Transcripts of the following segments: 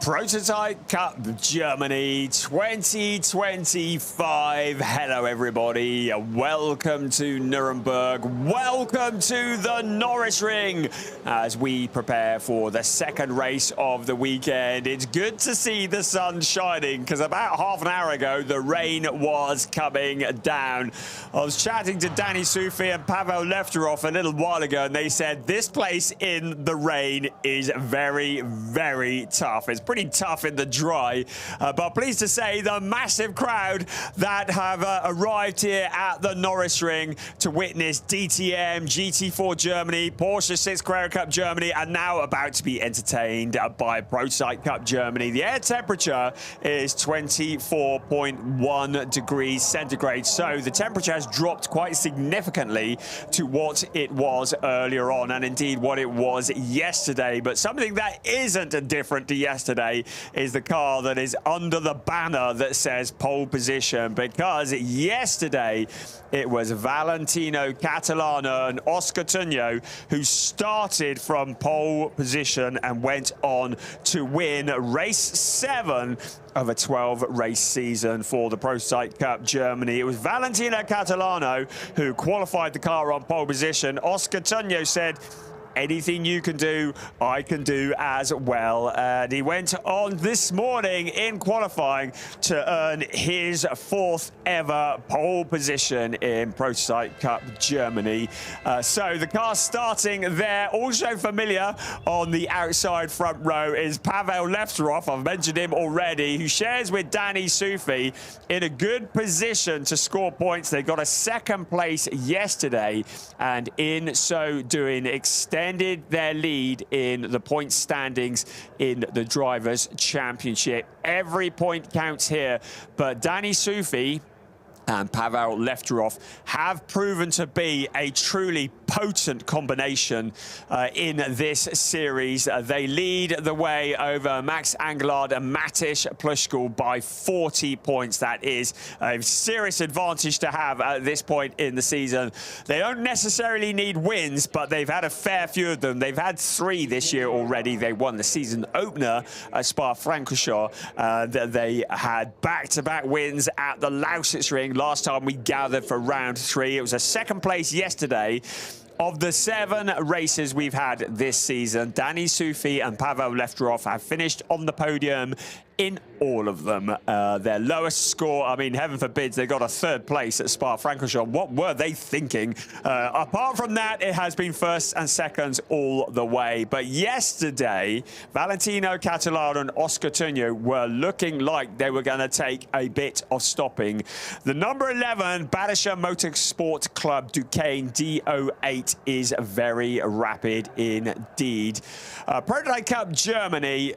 Prototype Cup Germany 2025. Hello, everybody. Welcome to Nuremberg. Welcome to the Norisring as we prepare for the second race of the weekend. It's good to see the sun shining because about half an hour ago, the rain was coming down. I was chatting to Danny Sufi and Pavel Lefterov a little while ago, and they said this place in the rain is very, very tough. It's pretty tough in the dry, but pleased to say the massive crowd that have arrived here at the Norisring to witness DTM, GT4 Germany, Porsche 6 Carrera Cup Germany, and now about to be entertained by Prototype Cup Germany. The air temperature is 24.1 degrees centigrade, so the temperature has dropped quite significantly to what it was earlier on, and indeed what it was yesterday. But something that isn't different to yesterday is the car that is under the banner that says pole position, because yesterday it was Valentino Catalano and Oscar Tunjo who started from pole position and went on to win race 7 of a 12-race season for the Prototype Cup Germany. It was Valentino Catalano who qualified the car on pole position. Oscar Tunjo said, anything you can do, I can do as well. And he went on this morning in qualifying to earn his 4th ever pole position in Prototype Cup Germany. So the car starting there, also familiar on the outside front row, is Pavel Lefterov. I've mentioned him already, who shares with Danny Sufi in a good position to score points. They got a 2nd place yesterday, and in so doing, extended their lead in the point standings in the Drivers' Championship. Every point counts here, but Danny Sufi and Pavel Lefterov have proven to be a truly potent combination in this series. They lead the way over Max Anglard and Matisz Pluszkul by 40 points. That is a serious advantage to have at this point in the season. They don't necessarily need wins, but they've had a fair few of them. They've had 3 this year already. They won the season opener at Spa-Francorchamps. They had back-to-back wins at the Norisring. Last time we gathered for round 3, it was a 2nd place yesterday. Of the 7 races we've had this season, Danny Sufi and Pavel Lefterov have finished on the podium in all of them. Their lowest score, I mean, heaven forbid, they got a 3rd place at Spa-Francorchamps. What were they thinking? Apart from that, it has been 1st and 2nds all the way. But yesterday, Valentino Catalano and Oscar Tunjo were looking like they were going to take a bit of stopping. The number 11 Badischer Motorsport Club Duqueine D08 is very rapid indeed. Prototype Cup Germany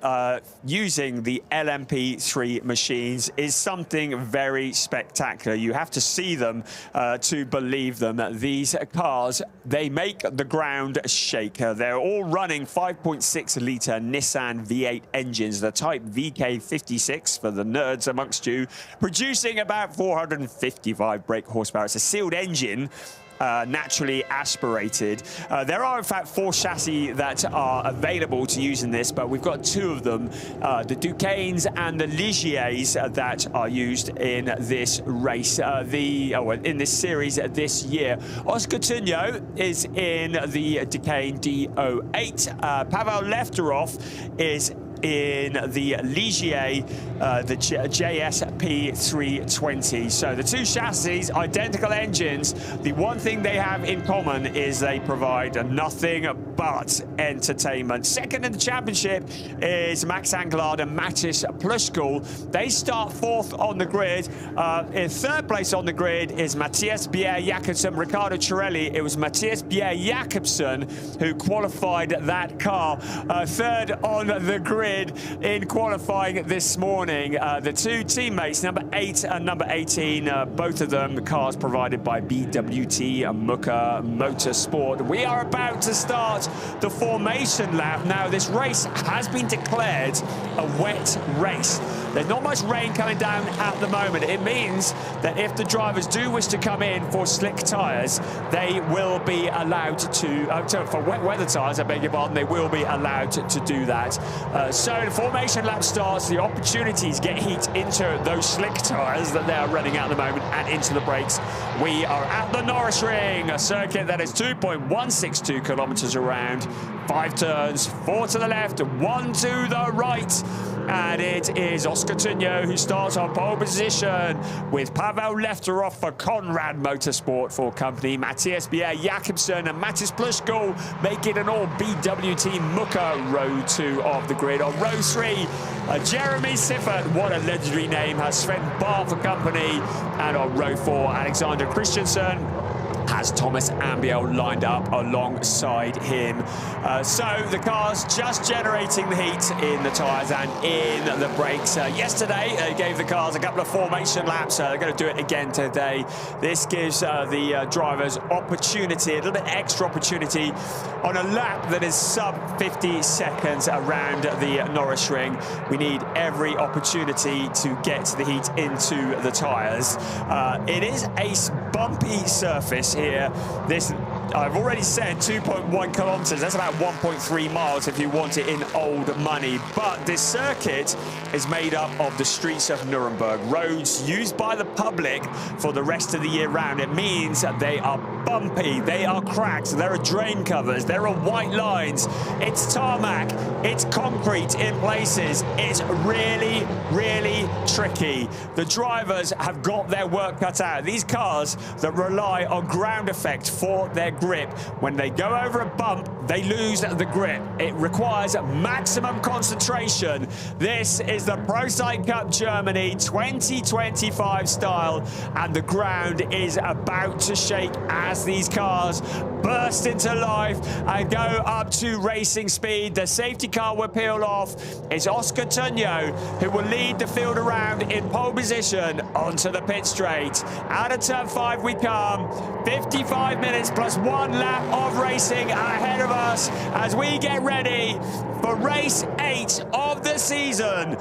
using the LMP3 machines is something very spectacular. You have to see them to believe them. These cars, they make the ground shake. They're all running 5.6-litre Nissan V8 engines, the Type VK56 for the nerds amongst you, producing about 455 brake horsepower. It's a sealed engine, naturally aspirated. There are in fact 4 chassis that are available to use in this, but we've got 2 of them, the Duqueines and the Ligiers, that are used in this race, in this series this year. Oscar Tunjo is in the Duqueine D08. Pavel Lefterov is in the Ligier, the JSP 320. So the 2 chassis, identical engines. The one thing they have in common is they provide nothing but entertainment. 2nd in the championship is Max Anglard and Matisz Pluszkul. They start 4th on the grid. In 3rd place on the grid is Matthias Bjerre-Jacobsen, Riccardo Cirelli. It was Matthias Bjerre-Jacobsen who qualified that car. 3rd on the grid in qualifying this morning. The 2 teammates, number 8 and number 18, both of them cars provided by BWT Muka Motorsport. We are about to start the formation lap. Now, this race has been declared a wet race. There's not much rain coming down at the moment. It means that if the drivers do wish to come in for slick tyres, they will be allowed to, for wet weather tyres, I beg your pardon, they will be allowed to do that. So the formation lap starts, the opportunities get heat into those slick tyres that they are running at the moment and into the brakes. We are at the Norisring, a circuit that is 2.162 kilometres around, 5 turns, 4 to the left, 1 to the right. And it is Oscar Tunyo who starts on pole position with Pavel Lefterov for Conrad Motorsport for company. Matthias Bier Jakobsen and Mattis Plushko make it an all BWT Mucker row 2 of the grid. On row 3, Jeremy Siffert, what a legendary name, has Sven Barr for company. And on row 4, Alexander Christensen has Thomas Ambiel lined up alongside him. So the car's just generating the heat in the tyres and in the brakes. Yesterday, they gave the cars a couple of formation laps. They're going to do it again today. This gives the drivers opportunity, a little bit extra opportunity on a lap that is sub 50 seconds around the Norisring. We need every opportunity to get the heat into the tyres. It is a bumpy surface here. This, I've already said, 2.1 kilometres. That's about 1.3 miles if you want it in old money. But this circuit is made up of the streets of Nuremberg, roads used by the public for the rest of the year round. It means that they are bumpy, they are cracked, there are drain covers, there are white lines, it's tarmac, it's concrete in places. It's really, really tricky. The drivers have got their work cut out. These cars that rely on ground effect for their grip, when they go over a bump, they lose the grip. It requires maximum concentration. This is the Pro Cycling Cup Germany 2025 style, and the ground is about to shake as these cars burst into life and go up to racing speed. The safety car will peel off. It's Oscar Tunyo who will lead the field around in pole position onto the pit straight. Out of turn 5 we come. 55 minutes plus 1 lap of racing ahead of us as we get ready for race 8 of the season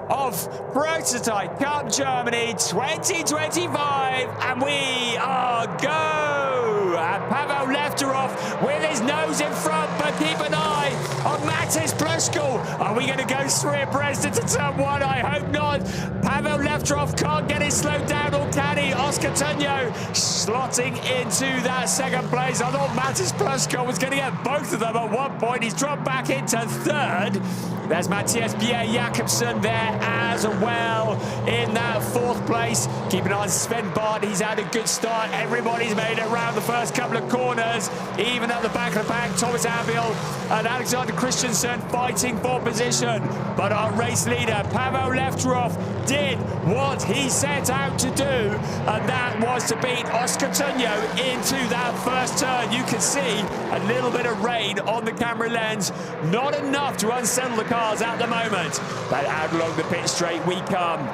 of Prototype Cup Germany 2025, and we are go! And Pavel Lefterov with his nose in front, but keep an eye on Mattis Plushko. Are we going to go through it, Preston, to turn 1? I hope not. Pavel Lefterov can't get it slowed down, or can he? Oscar Tunyo slotting into that second place. I thought Mattis Plushko was going to get both of them at one point. He's dropped back into third. There's Matthias Bier Jakobsen there as well in that 4th place. Keep an eye on Sven Bard. He's had a good start. Everybody's made it around the first couple of corners. Even at the back of the pack, Thomas Ambiel and Alexander Christensen fighting for position. But our race leader, Pavel Lefterov, did what he set out to do, and that was to beat Oscar Tunyo into that first turn. You can see a little bit of rain on the camera lens. Not enough to unsettle the cars at the moment. But out along the pit straight we come.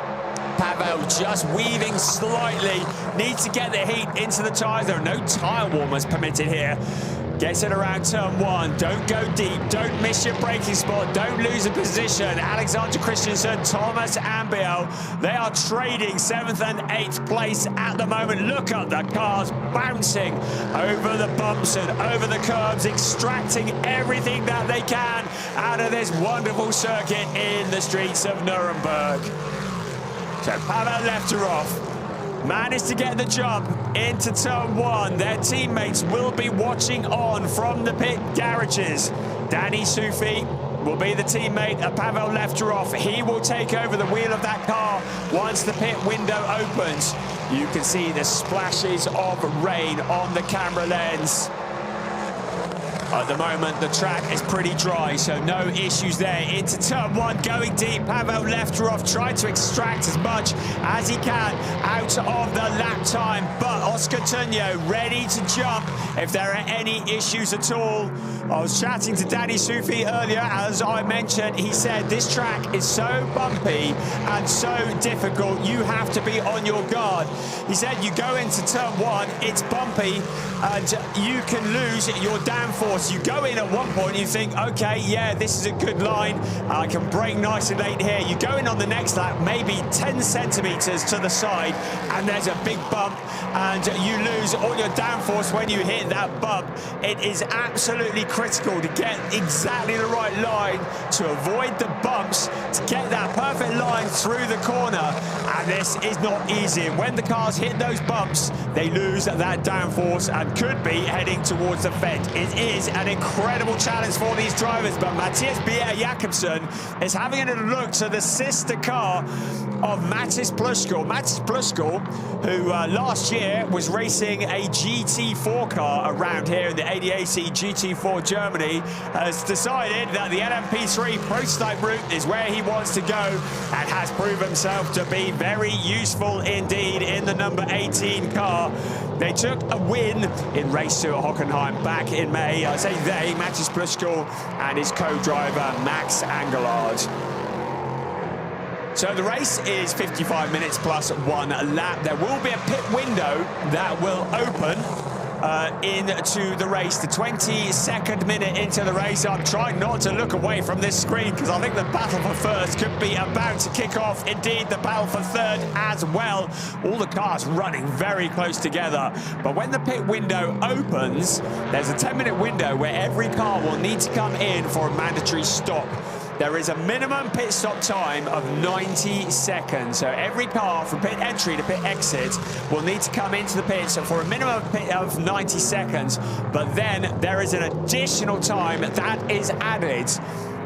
Pavel just weaving slightly. Needs to get the heat into the tyres. There are no tyre warmers permitted here. Gets it around turn 1. Don't go deep. Don't miss your braking spot. Don't lose a position. Alexander Christensen, Thomas Ambiel, they are trading 7th and 8th place at the moment. Look at the cars bouncing over the bumps and over the curbs, extracting everything that they can out of this wonderful circuit in the streets of Nuremberg. So Pavel Lefterov managed to get the jump into turn 1. Their teammates will be watching on from the pit garages. Danny Sufi will be the teammate of Pavel Lefterov. He will take over the wheel of that car once the pit window opens. You can see the splashes of rain on the camera lens. At the moment, the track is pretty dry, so no issues there. Into turn 1, going deep. Pavel Lefterov tried to extract as much as he can out of the lap time, but Oscar Tunyo ready to jump if there are any issues at all. I was chatting to Danny Sufi earlier. As I mentioned, he said this track is so bumpy and so difficult, you have to be on your guard. He said you go into turn 1, it's bumpy, and you can lose your downforce course, you go in at one point, you think, okay, yeah, this is a good line. I can brake nice and late here. You go in on the next lap, maybe 10 centimeters to the side, and there's a big bump, and you lose all your downforce when you hit that bump. It is absolutely critical to get exactly the right line to avoid the bumps, to get that perfect line through the corner, and this is not easy. And when the cars hit those bumps, they lose that downforce and could be heading towards the fence. It is an incredible challenge for these drivers, but Matthias Jakobsen is having a little look to the sister car of Mattis Plushko. Mattis Plushko, who last year was racing a GT4 car around here in the ADAC GT4 Germany, has decided that the LMP3 prototype route is where he wants to go and has proven himself to be very useful indeed in the number 18 car. They took a win in race 2 at Hockenheim back in May. I say they, Mattis Plushko and his co-driver Max Angelard. So the race is 55 minutes plus 1 lap. There will be a pit window that will open into the race, the 22nd minute into the race. I'm trying not to look away from this screen because I think the battle for first could be about to kick off. Indeed, the battle for third as well. All the cars running very close together. But when the pit window opens, there's a 10-minute window where every car will need to come in for a mandatory stop. There is a minimum pit stop time of 90 seconds. So every car from pit entry to pit exit will need to come into the pits for a minimum of 90 seconds. But then there is an additional time that is added.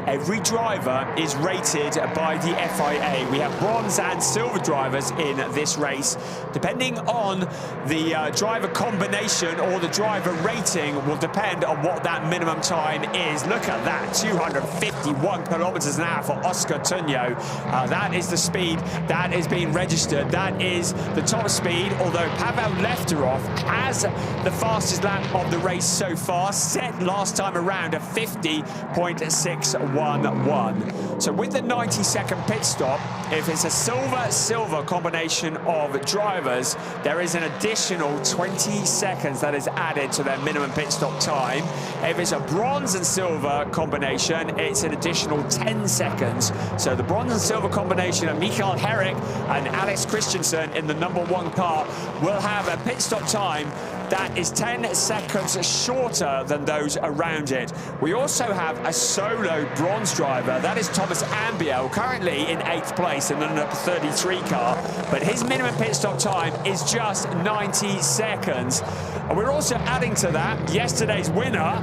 Every driver is rated by the FIA. We have bronze and silver drivers in this race. Depending on the driver combination or the driver rating will depend on what that minimum time is. Look at that, 251 kilometers an hour for Oscar Tunjo. That is the speed that is being registered. That is the top speed, although Pavel Lefterov has the fastest lap of the race so far, set last time around at 50.611. So with the 90-second pit stop, if it's a silver-silver combination of drivers, there is an additional 20 seconds that is added to their minimum pit stop time. If it's a bronze and silver combination, it's an additional 10 seconds. So the bronze and silver combination of Michael Herrick and Alex Christensen in the number 1 car will have a pit stop time that is 10 seconds shorter than those around it. We also have a solo bronze driver. That is Thomas Ambiel, currently in 8th place in the number 33 car. But his minimum pit stop time is just 90 seconds. And we're also adding to that yesterday's winner.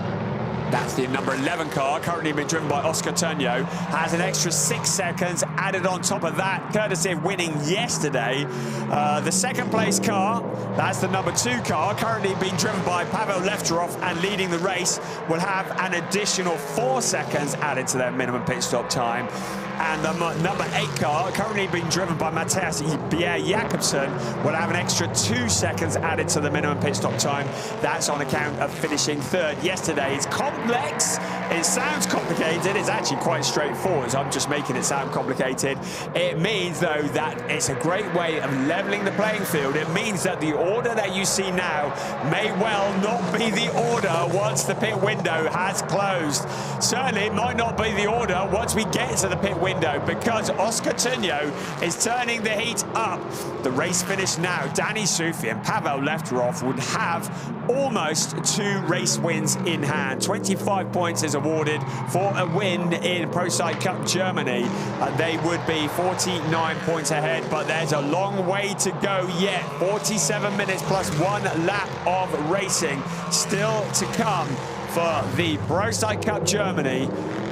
That's the number 11 car, currently being driven by Oscar Tunjo, has an extra 6 seconds added on top of that, courtesy of winning yesterday. The second place car, that's the number 2 car, currently being driven by Pavel Lefterov and leading the race, will have an additional 4 seconds added to their minimum pit stop time. And the number 8 car, currently being driven by Matthias Jakobsen, will have an extra 2 seconds added to the minimum pit stop time. That's on account of finishing third yesterday. It's complex. It sounds complicated. It's actually quite straightforward. So I'm just making it sound complicated. It means, though, that it's a great way of leveling the playing field. It means that the order that you see now may well not be the order once the pit window has closed. Certainly, it might not be the order once we get to the pit window, because Oscar Tunjo is turning the heat up. The race finished now. Danny Sufi and Pavel Lefterov would have almost 2 race wins in hand. 25 points is awarded for a win in Prototype Cup Germany. They would be 49 points ahead, but there's a long way to go yet. 47 minutes plus 1 lap of racing still to come for the Prototype Cup Germany,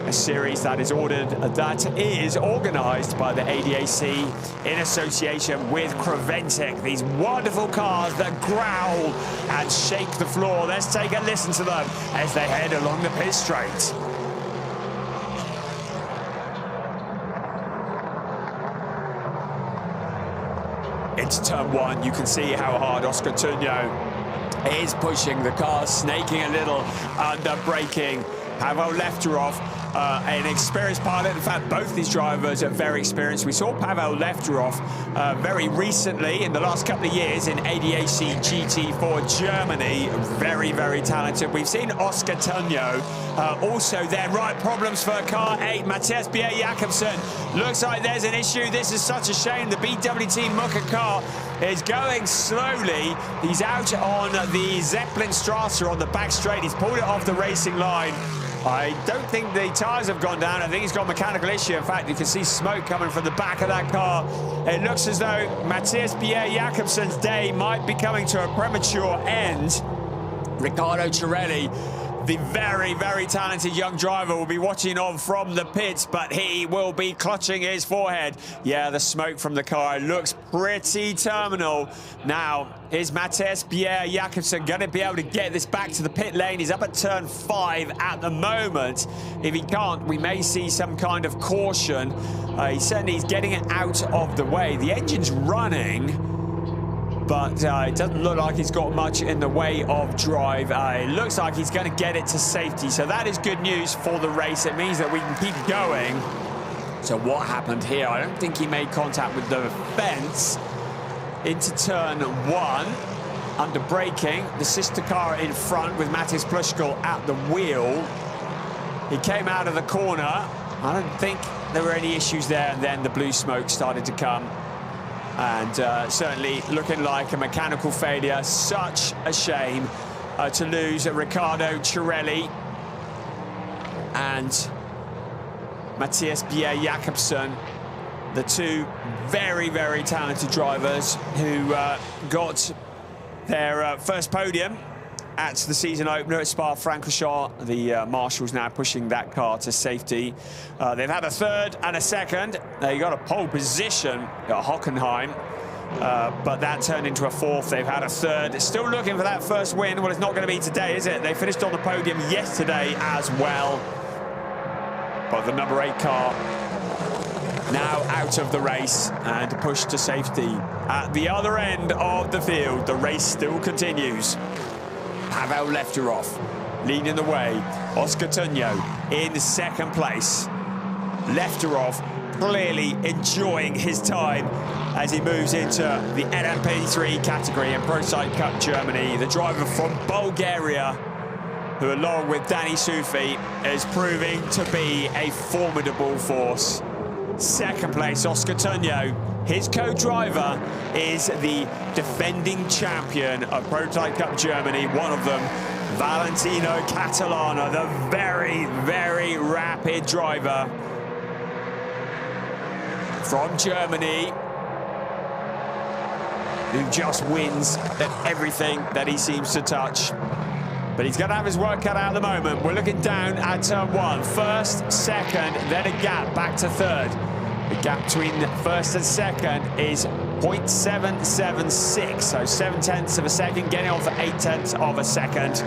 a series that is organised by the ADAC in association with Creventic. These wonderful cars that growl and shake the floor. Let's take a listen to them as they head along the pit straight. Into turn 1, you can see how hard Oscar Tunjo is pushing the car, snaking a little under braking. Pavel Lefterov an experienced pilot. In fact, both these drivers are very experienced. We saw Pavel Lefterov very recently in the last couple of years in ADAC GT for Germany. Very, very talented. We've seen Oscar Tunyo also there. Right, problems for car 8. Matthias Bjerre-Jacobsen. Looks like there's an issue. This is such a shame. The BWT Mucker car is going slowly. He's out on the Zeppelin Strasser on the back straight. He's pulled it off the racing line. I don't think the tyres have gone down. I think he's got a mechanical issue. In fact, you can see smoke coming from the back of that car. It looks as though Matthias Bjerre-Jacobsen's day might be coming to a premature end. Riccardo Cirelli, the very, very talented young driver, will be watching on from the pits, but he will be clutching his forehead. Yeah, the smoke from the car looks pretty terminal. Now, is Matthias Bjerre-Jacobsen going to be able to get this back to the pit lane? He's up at turn 5 at the moment. If he can't, we may see some kind of caution. He's getting it out of the way. The engine's running, but it doesn't look like he's got much in the way of drive. It looks like he's going to get it to safety, so that is good news for the race. It means that we can keep going. So what happened here? I don't think he made contact with the fence into turn 1. Under braking, the sister car in front with Matis Plushkal at the wheel. He came out of the corner. I don't think there were any issues there, and then the blue smoke started to come. And certainly looking like a mechanical failure. Such a shame to lose Riccardo Cirelli and Matthias Bjerre-Jacobsen, the two very, very talented drivers who got their first podium at the season opener at Spa-Francorchamps. The marshals now pushing that car to safety. They've had a third and a second. They got a pole position at Hockenheim, but that turned into a fourth. They've had a third. Still looking for that first win. Well, it's not going to be today, is it? They finished on the podium yesterday as well. But the number 8 car now out of the race and pushed to safety. At the other end of the field, the race still continues. Pavel Lefterov leading the way. Oscar Tunyo in second place. Lefterov clearly enjoying his time as he moves into the LMP3 category in Prototype Cup Germany. The driver from Bulgaria, who along with Danny Sufi is proving to be a formidable force. Second place, Oscar Tunyo. His co-driver is the defending champion of Prototype Cup Germany, one of them, Valentino Catalano, the very, very rapid driver from Germany, who just wins at everything that he seems to touch. But he's going to have his work cut out at the moment. We're looking down at turn 1. First, second, then a gap back to third. The gap between first and second is 0.776, so 0.7 of a second, getting on for 0.8 of a second.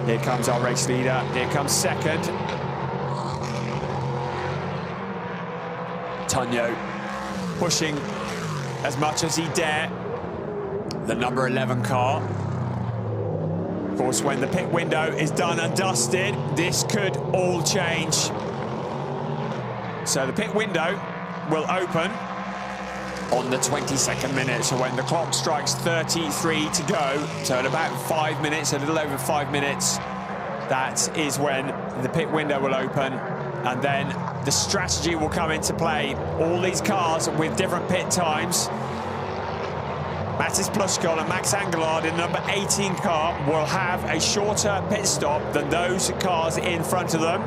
Here comes our race leader. Here comes second. Tunyo pushing as much as he dare. The number 11 car. Of course, when the pit window is done and dusted, this could all change. So the pit window will open on the 22nd minute. So when the clock strikes 33 to go, so in about 5 minutes, a little over 5 minutes, that is when the pit window will open. And then the strategy will come into play. All these cars with different pit times. Matis Plushkal and Max Angelard in the number 18 car will have a shorter pit stop than those cars in front of them.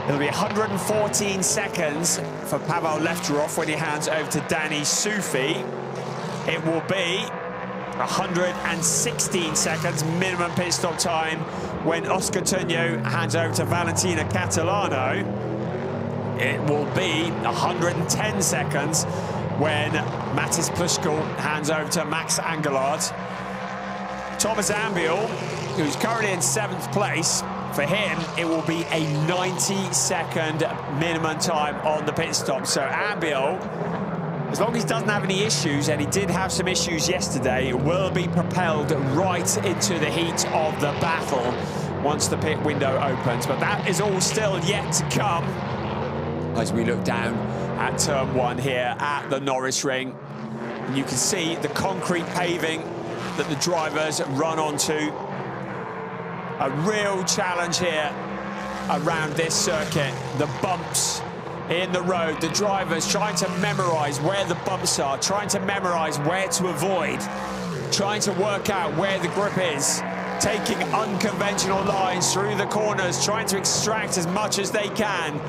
It'll be 114 seconds for Pavel Lefterov when he hands over to Danny Sufi. It will be 116 seconds minimum pit stop time when Oscar Tunyo hands over to Valentina Catalano. It will be 110 seconds when Matis Plushkal hands over to Max Angelard. Thomas Ambiel, who's currently in 7th place, for him, it will be a 90-second minimum time on the pit stop. So Ambiel, as long as he doesn't have any issues, and he did have some issues yesterday, will be propelled right into the heat of the battle once the pit window opens. But that is all still yet to come as we look down at turn 1 here at the Norisring. And you can see the concrete paving that the drivers run onto. A real challenge here around this circuit. The bumps in the road, the drivers trying to memorize where the bumps are, trying to memorize where to avoid, trying to work out where the grip is, taking unconventional lines through the corners, trying to extract as much as they can.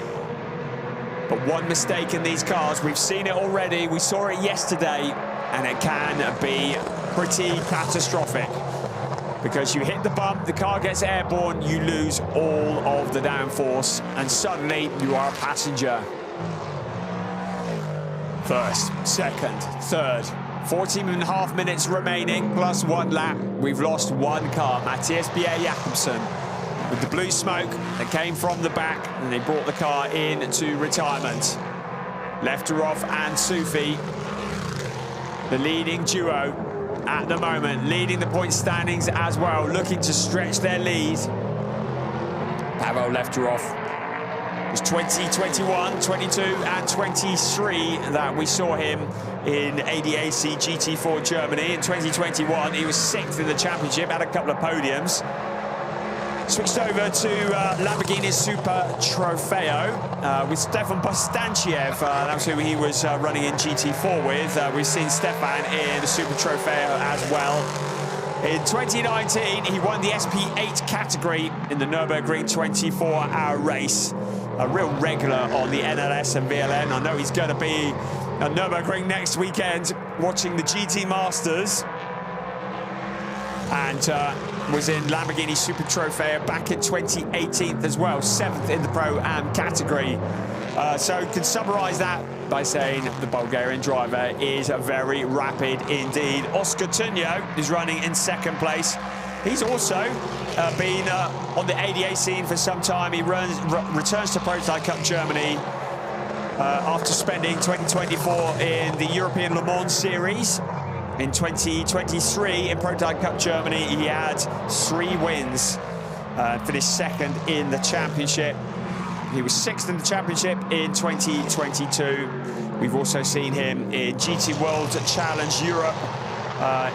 But one mistake in these cars, we've seen it already, we saw it yesterday, and it can be pretty catastrophic. Because you hit the bump, the car gets airborne, you lose all of the downforce, and suddenly you are a passenger. First, second, third, 14.5 minutes remaining, plus 1 lap. We've lost 1 car, Matthias Jakobsen, with the blue smoke that came from the back, and they brought the car into retirement. Lefteroff and Sufi, the leading duo at the moment, leading the point standings as well, looking to stretch their lead. Pavel Lefteroff was 20, 21, 22 and 23 that we saw him in ADAC GT4 Germany. In 2021, he was 6th in the championship, had a couple of podiums. Switched over to Lamborghini Super Trofeo with Stefan Bostanchiev. That was who he was running in GT4 with. We've seen Stefan in the Super Trofeo as well. In 2019, he won the SP8 category in the Nürburgring 24-hour race. A real regular on the NLS and VLN. I know he's going to be at Nürburgring next weekend watching the GT Masters. And was in Lamborghini Super Trofeo back in 2018 as well, 7th in the Pro-Am category. So you can summarise that by saying the Bulgarian driver is very rapid indeed. Oscar Tunyo is running in 2nd place. He's also been on the ADA scene for some time. He returns to Prototype Cup Germany after spending 2024 in the European Le Mans Series. In 2023, in Prototype Cup Germany, he had 3 wins, finished 2nd in the championship. He was 6th in the championship in 2022. We've also seen him in GT World Challenge Europe,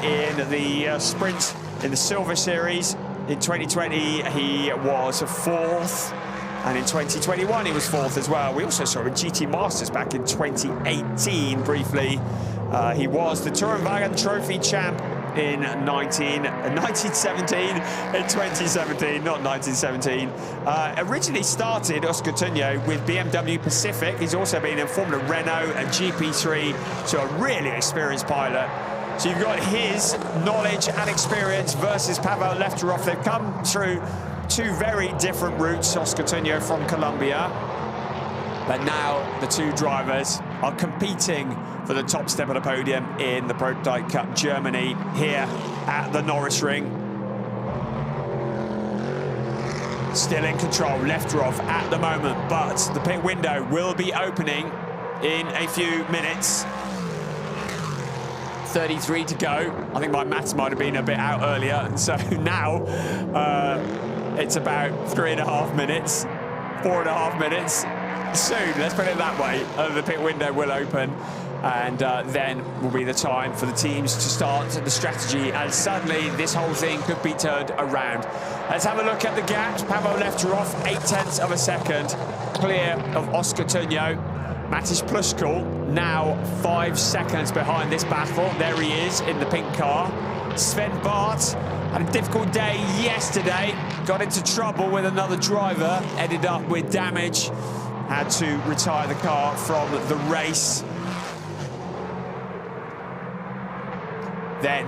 in the sprint in the Silver Series. In 2020, he was 4th. And in 2021, he was 4th as well. We also saw him in GT Masters back in 2018, briefly. He was the Tourenwagen Trophy champ in 1917, in 2017, not 1917. Originally started, Oscar Tunyo, with BMW Pacific. He's also been in Formula Renault and GP3, so a really experienced pilot. So you've got his knowledge and experience versus Pavel Lefteroff. They've come through 2 very different routes, Oscar Tunyo from Colombia. But now the 2 drivers are competing for the top step of the podium in the Prototype Cup Germany here at the Norisring. Still in control, Lefteroff at the moment, but the pit window will be opening in a few minutes. 33 to go. I think my maths might have been a bit out earlier, and so now it's about 3.5 minutes, 4.5 minutes. Soon, let's put it that way, the pit window will open, and then will be the time for the teams to start the strategy, and suddenly this whole thing could be turned around. Let's have a look at the gaps. Pavel Lefteroff, 0.8 of a second clear of Oscar Tunyo. Matisz Pluszkal now 5 seconds behind this battle. There he is in the pink car. Sven Bart had a difficult day yesterday, got into trouble with another driver, ended up with damage, had to retire the car from the race. Then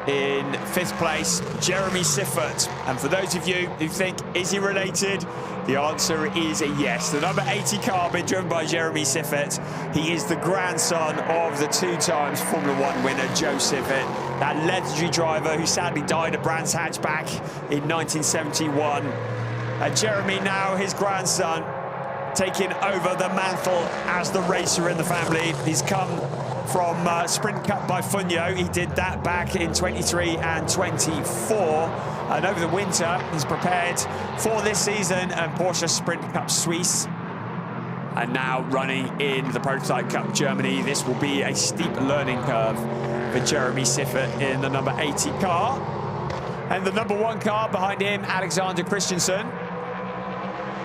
in 5th place, Jeremy Siffert. And for those of you who think, is he related? The answer is a yes. The number 80 car being driven by Jeremy Siffert. He is the grandson of the 2-time Formula 1 winner, Joe Siffert, that legendary driver who sadly died at Brands Hatch back in 1971. And Jeremy, now his grandson, taking over the mantle as the racer in the family. He's come from Sprint Cup by Funyo. He did that back in 23 and 24. And over the winter, he's prepared for this season and Porsche Sprint Cup Suisse. And now running in the Prototype Cup Germany. This will be a steep learning curve for Jeremy Siffert in the number 80 car. And the number 1 car behind him, Alexander Christensen.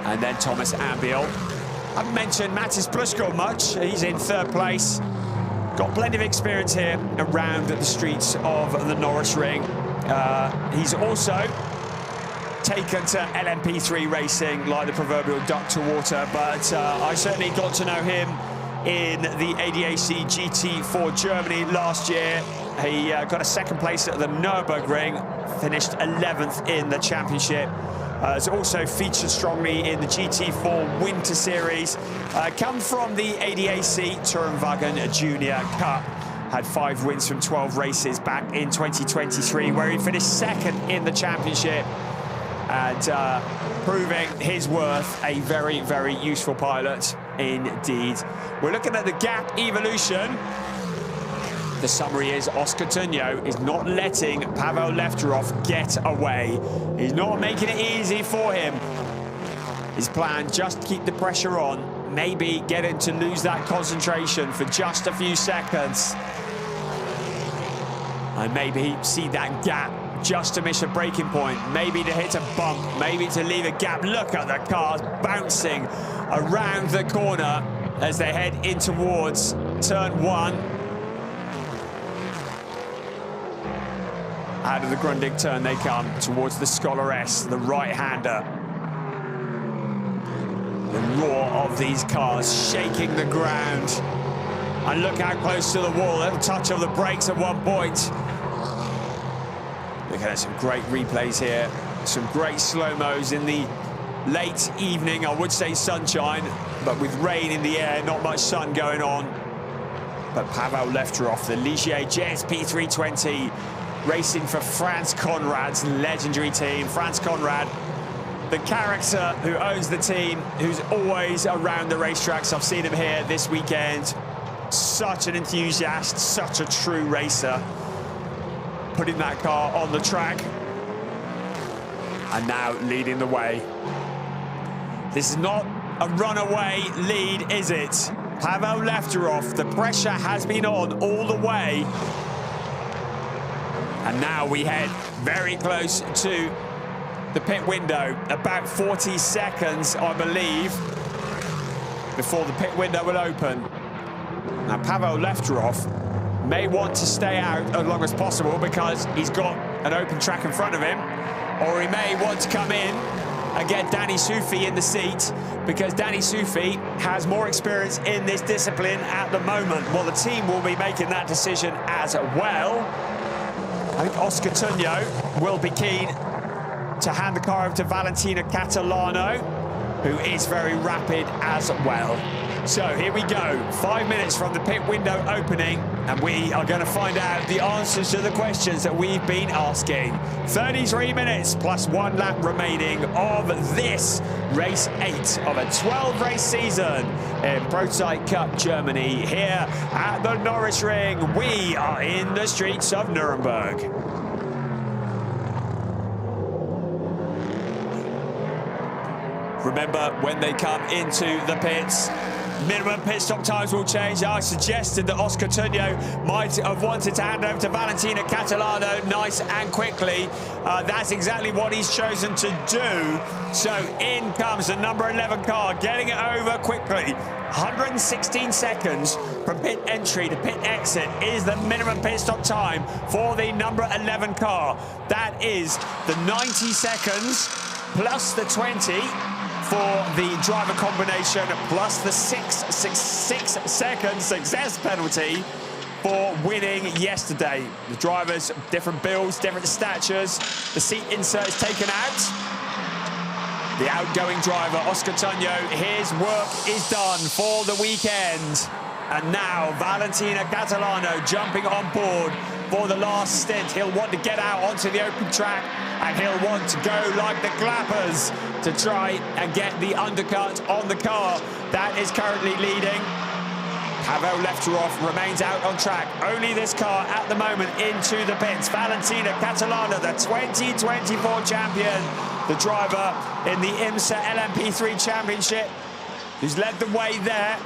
And then Thomas Ambiel. I haven't mentioned Matis Plushko much. He's in 3rd place. Got plenty of experience here around the streets of the Norisring. He's also taken to LMP3 racing like the proverbial duck to water, but I certainly got to know him in the ADAC GT4 Germany last year. He got a 2nd place at the Nürburgring, finished 11th in the championship. Has also featured strongly in the GT4 Winter Series. Come from the ADAC Tourenwagen Junior Cup. Had 5 wins from 12 races back in 2023, where he finished 2nd in the championship. And proving his worth, a very, very useful pilot indeed. We're looking at the gap evolution. The summary is Oscar Tunyo is not letting Pavel Lefterov get away. He's not making it easy for him. His plan, just keep the pressure on, maybe get him to lose that concentration for just a few seconds. And maybe see that gap just to miss a braking point, maybe to hit a bump, maybe to leave a gap. Look at the cars bouncing around the corner as they head in towards turn 1. Out of the Grundig turn they come towards the Scholar S, the right-hander. The roar of these cars shaking the ground. And look how close to the wall, a little touch of the brakes at one point. Looking at some great replays here, some great slow-mos in the late evening, I would say sunshine, but with rain in the air, not much sun going on. But Pavel Lefterov, the Ligier JSP 320, racing for Franz Conrad's legendary team. Franz Conrad, the character who owns the team, who's always around the racetracks. I've seen him here this weekend. Such an enthusiast, such a true racer. Putting that car on the track. And now leading the way. This is not a runaway lead, is it? Pavel Lefterov, the pressure has been on all the way. And now we head very close to the pit window. About 40 seconds, I believe, before the pit window will open. Now, Pavel Lefterov may want to stay out as long as possible because he's got an open track in front of him. Or he may want to come in and get Danny Soufi in the seat because Danny Soufi has more experience in this discipline at the moment. Well, the team will be making that decision as well. I think Oscar Tunyo will be keen to hand the car over to Valentina Catalano, who is very rapid as well. So here we go, 5 minutes from the pit window opening, and we are going to find out the answers to the questions that we've been asking. 33 minutes plus 1 lap remaining of this race 8 of a 12-race season in Prototype Cup Germany here at the Norisring. We are in the streets of Nuremberg. Remember, when they come into the pits, minimum pit stop times will change. I suggested that Oscar Tunyo might have wanted to hand over to Valentina Catalano nice and quickly. That's exactly what he's chosen to do. So in comes the number 11 car, getting it over quickly. 116 seconds from pit entry to pit exit is the minimum pit stop time for the number 11 car. That is the 90 seconds plus the 20 for the driver combination, plus the 6 second success penalty for winning yesterday. The drivers, different builds, different statures. The seat insert is taken out. The outgoing driver, Oscar Tunyo, his work is done for the weekend. And now Valentina Catalano jumping on board for the last stint. He'll want to get out onto the open track, and he'll want to go like the clappers to try and get the undercut on the car that is currently leading. Pavel Lefterov remains out on track. Only this car at the moment into the pits. Valentina Catalana, the 2024 champion, the driver in the IMSA LMP3 Championship, who's led the way there.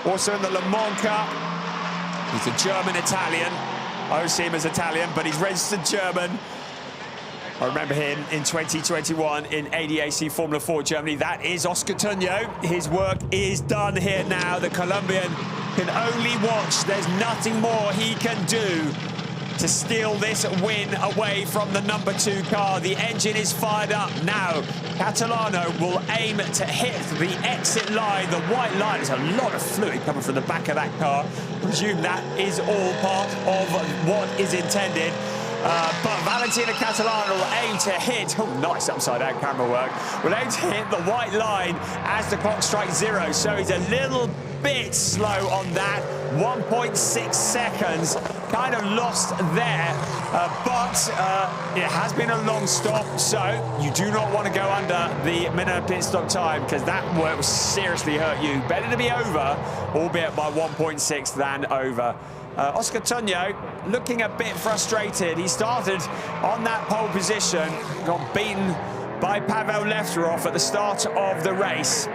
Also in the Le Mans Cup. He's a German-Italian. I always see him as Italian, but he's registered German. I remember him in 2021 in ADAC Formula 4 Germany. That is Oscar Tunyo. His work is done here now. The Colombian can only watch. There's nothing more he can do to steal this win away from the number 2 car. The engine is fired up now. Catalano will aim to hit the exit line, the white line. There's a lot of fluid coming from the back of that car. I presume that is all part of what is intended. But Valentina Catalana will aim to hit, oh, nice upside-down camera work, will aim to hit the white line as the clock strikes 0. So he's a little bit slow on that, 1.6 seconds, kind of lost there. But it has been a long stop, so you do not want to go under the minimum pit stop time, because that will seriously hurt you. Better to be over, albeit by 1.6 than over. Oscar Tunyo looking a bit frustrated. He started on that pole position, got beaten by Pavel Lefterov at the start of the race.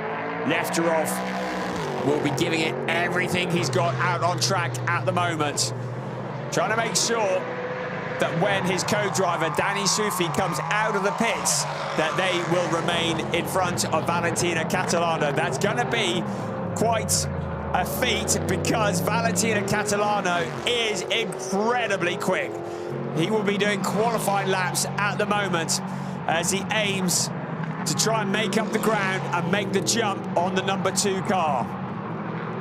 Lefterov will be giving it everything he's got out on track at the moment, trying to make sure that when his co-driver Danny Sufi comes out of the pits, that they will remain in front of Valentina Catalana. That's going to be quite a feat, because Valentina Catalano is incredibly quick. He will be doing qualifying laps at the moment as he aims to try and make up the ground and make the jump on the number 2 car.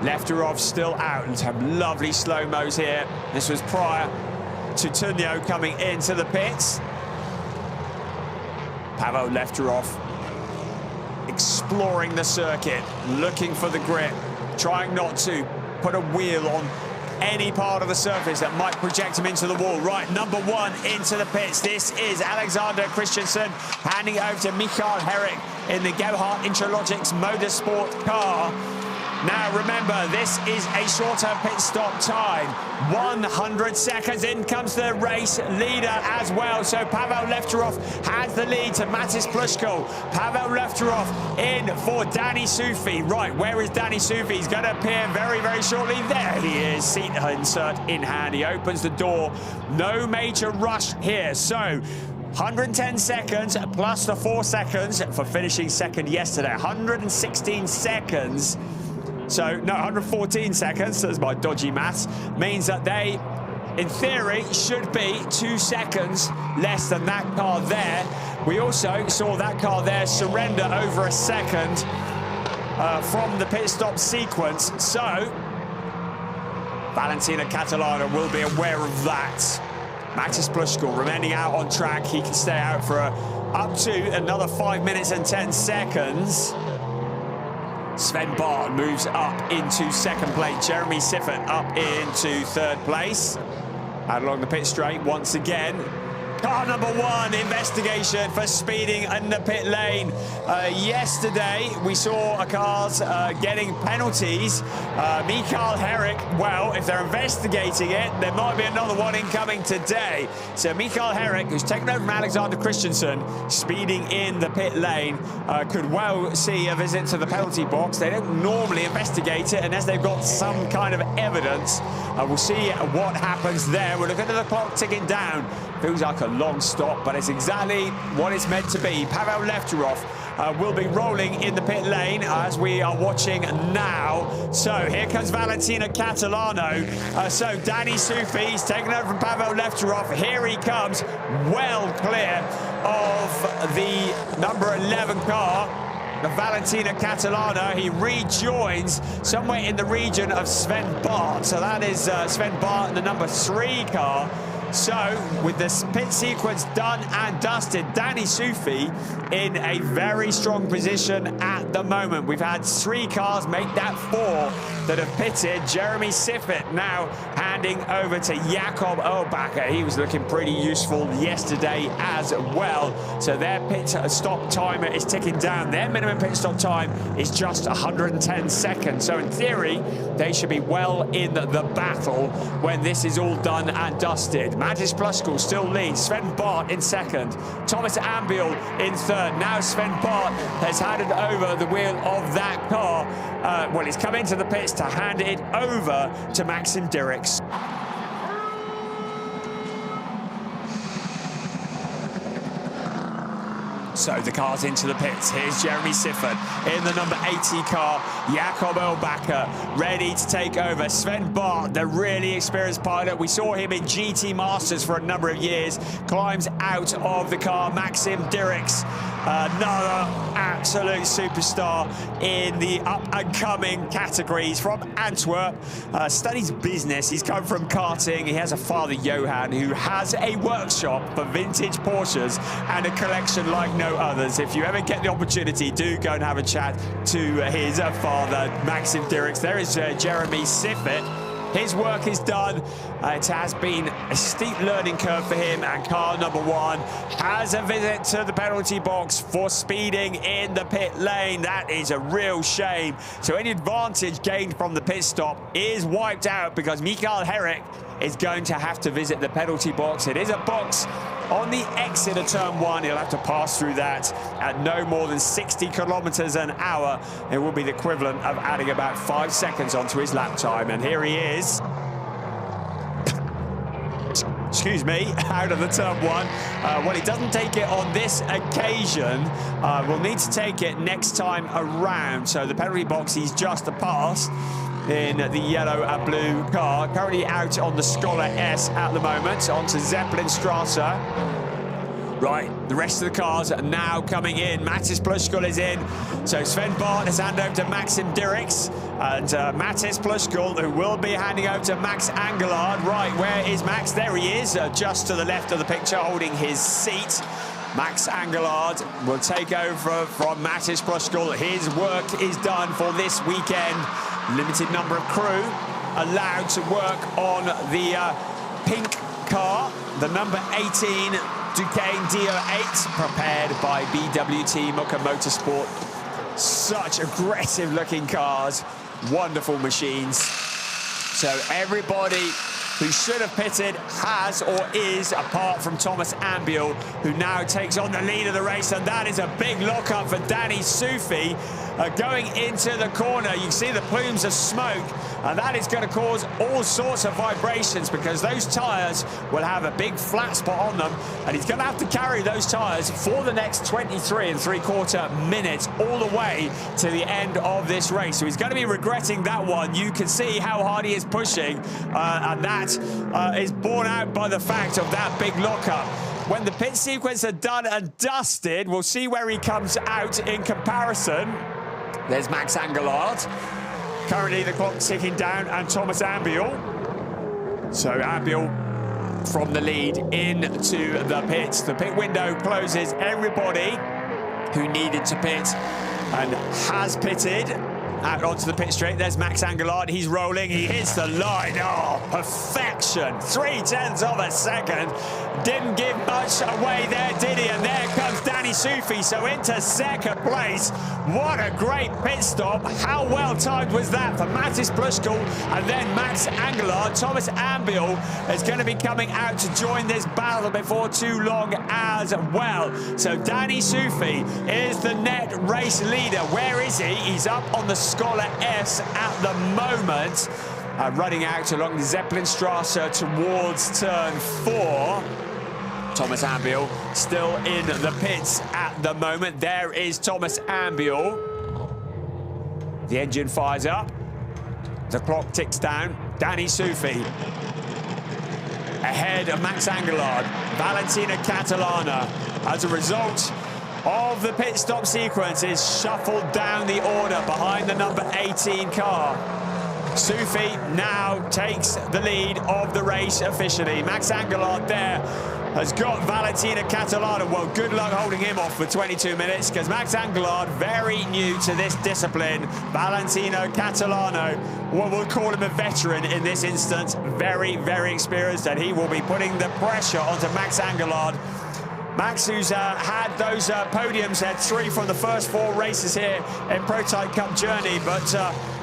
Lefterov still out, and some lovely slow-mos here. This was prior to Tunyo coming into the pits. Pavel Lefterov exploring the circuit, looking for the grip, trying not to put a wheel on any part of the surface that might project him into the wall. Right, number 1 into the pits. This is Alexander Christensen handing it over to Michael Herrick in the Gebhardt Intralogics Motorsport car. Now, remember, this is a shorter pit stop time. 100 seconds. In comes the race leader as well. So Pavel Lefterov has the lead to Matis Plushko. Pavel Lefterov in for Danny Sufi. Right, where is Danny Sufi? He's going to appear very, very shortly. There he is. Seat insert in hand. He opens the door. No major rush here. So 110 seconds plus the 4 seconds for finishing second yesterday. 116 seconds. So, no, 114 seconds, that's my dodgy maths, means that they, in theory, should be 2 seconds less than that car there. We also saw that car there surrender over a second from the pit stop sequence. So, Valentina Catalana will be aware of that. Matis Plushko remaining out on track. He can stay out for up to another 5 minutes and 10 seconds. Sven Bart moves up into second place. Jeremy Siffert up into third place. Out along the pit straight once again. Car number 1, investigation for speeding in the pit lane. Yesterday, we saw cars getting penalties. Michael Herrick, well, if they're investigating it, there might be another one incoming today. So Michael Herrick, who's taken over from Alexander Christensen, speeding in the pit lane, could well see a visit to the penalty box. They don't normally investigate it unless they've got some kind of evidence. We'll see what happens there. We're looking at the clock ticking down. Feels like a long stop, but it's exactly what it's meant to be. Pavel Lefterov will be rolling in the pit lane as we are watching now. So here comes Valentina Catalano. So Danny Sufi's taken over from Pavel Lefterov. Here he comes, well clear of the number 11 car. The Valentina Catalana, he rejoins somewhere in the region of Sven Bart. So that is Sven Bart in the number 3 car. So, with this pit sequence done and dusted, Danny Sufi in a very strong position at the moment. We've had 3 cars make that 4 that have pitted. Jeremy Siffert now handing handing over to Jakob Erlbacher. He was looking pretty useful yesterday as well. So their pit stop timer is ticking down. Their minimum pit stop time is just 110 seconds. So in theory, they should be well in the battle when this is all done and dusted. Matis Pluskal still leads. Sven Bart in second. Thomas Ambiel in third. Now Sven Bart has handed over the wheel of that car. Well, he's come into the pits to hand it over to Maxim Dirks. So the car's into the pits. Here's Jeremy Siffert in the number 80 car. Jakob Erlbacher ready to take over. Sven Bart, the really experienced pilot. We saw him in GT Masters for a number of years. Climbs out of the car. Maxim Dirks, another absolute superstar in the up-and-coming categories from Antwerp. Studies business. He's come from karting. He has a father, Johan, who has a workshop for vintage Porsches and a collection like no others. If you ever get the opportunity, do go and have a chat to his father, Maxim Dirks. There is Jeremy Siffert. His work is done. It has been a steep learning curve for him, and car number one has a visit to the penalty box for speeding in the pit lane. That is a real shame. So any advantage gained from the pit stop is wiped out because Mikael Herrick is going to have to visit the penalty box. It is a box on the exit of turn one. He'll have to pass through that at no more than 60 kilometers an hour. It will be the equivalent of adding about 5 seconds onto his lap time. And here he is. Excuse me, out of the turn one. Well, he doesn't take it on this occasion. We'll need to take it next time around. So the penalty box, he's just past in the yellow and blue car. Currently out on the Scholar S at the moment, onto Zeppelin-Strasse. Right, the rest of the cars are now coming in. Matis Pluskal is in. So Sven Bart has handed over to Maxim Dirks. And Matis Pluskal, who will be handing over to Max Angelard. Right, where is Max? There he is, just to the left of the picture, holding his seat. Max Angelard will take over from Matis Pluskal. His work is done for this weekend. Limited number of crew allowed to work on the pink car, the number 18 Duqueine Dio 8, prepared by BWT Muka Motorsport. Such aggressive looking cars, wonderful machines. So everybody who should have pitted has or is, apart from Thomas Ambiel, who now takes on the lead of the race, and that is a big lockup for Danny Sufi. Going into the corner, you see the plumes of smoke, and that is going to cause all sorts of vibrations because those tyres will have a big flat spot on them, and he's going to have to carry those tyres for the next 23 3/4 minutes all the way to the end of this race. So he's going to be regretting that one. You can see how hard he is pushing, and that is borne out by the fact of that big lockup. When the pit sequence are done and dusted, we'll see where he comes out in comparison. There's Max Angelard. Currently the clock ticking down, and Thomas Ambiel. So Ambiel from the lead into the pits. The pit window closes. Everybody who needed to pit and has pitted out onto the pit straight. There's Max Angelard. He's rolling. He hits the line. Oh, perfection. 0.3 of a second. Didn't give much away there, did he? And there comes Danny Sufi. So into second place. What a great pit stop. How well timed was that for Matis Pluskal and then Max Angelard. Thomas Ambiel is going to be coming out to join this battle before too long as well. So Danny Sufi is the net race leader. Where is he? He's up on the Scholar S at the moment, running out along the Zeppelin-Strasse towards turn 4. Thomas Ambiel still in the pits at the moment. There is Thomas Ambiel. The engine fires up. The clock ticks down. Danny Sufi ahead of Max Angelard. Valentina Catalana, as a result of the pit stop sequence, is shuffled down the order behind the number 18 car. Sufi now takes the lead of the race officially. Max Angelard there has got Valentina Catalano. Well, good luck holding him off for 22 minutes because Max Angelard, very new to this discipline. Valentino Catalano, well, we'll call him a veteran in this instance. Very, very experienced, and he will be putting the pressure onto Max Angelard. Max, who's had those podiums, had 3 from the first 4 races here in Prototype Cup journey, but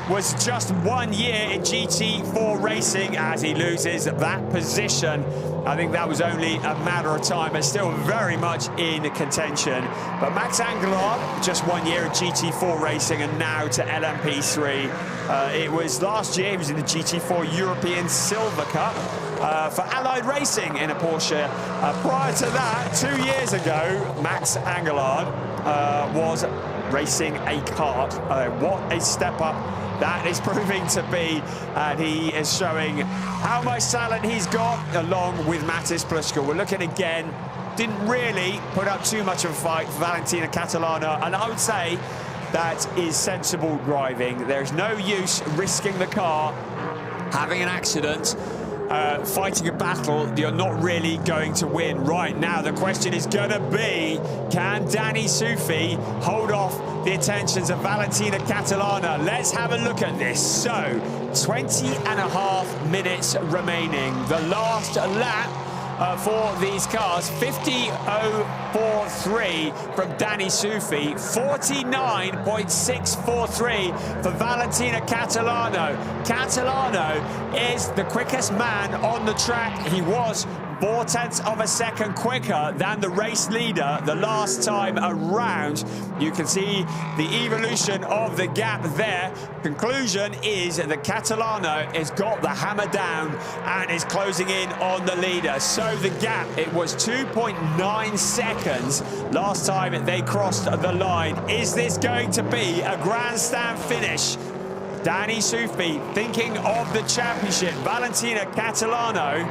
was just 1 year in GT4 racing as he loses that position. I think that was only a matter of time, but still very much in contention. But Max Angelard, just 1 year in GT4 racing and now to LMP3. It was last year, he was in the GT4 European Silver Cup for Allied Racing in a Porsche. Prior to that, 2 years ago, Max Angelard was racing a kart. What a step up that is proving to be, and he is showing how much talent he's got along with Matis Pliskal. We're looking again, didn't really put up too much of a fight for Valentina Catalano, and I would say that is sensible driving. There's no use risking the car, having an accident, fighting a battle you're not really going to win. Right now, the question is going to be, can Danny Sufi hold off the attentions of Valentina Catalano? Let's have a look at this. So, 20.5 minutes remaining. The last lap for these cars, 50.043 from Danny Sufi, 49.643 for Valentina Catalano. Catalano is the quickest man on the track. He was 0.4 of a second quicker than the race leader the last time around. You can see the evolution of the gap there. Conclusion is that Catalano has got the hammer down and is closing in on the leader. So the gap, it was 2.9 seconds last time they crossed the line. Is this going to be a grandstand finish? Danny Sufi thinking of the championship. Valentina Catalano,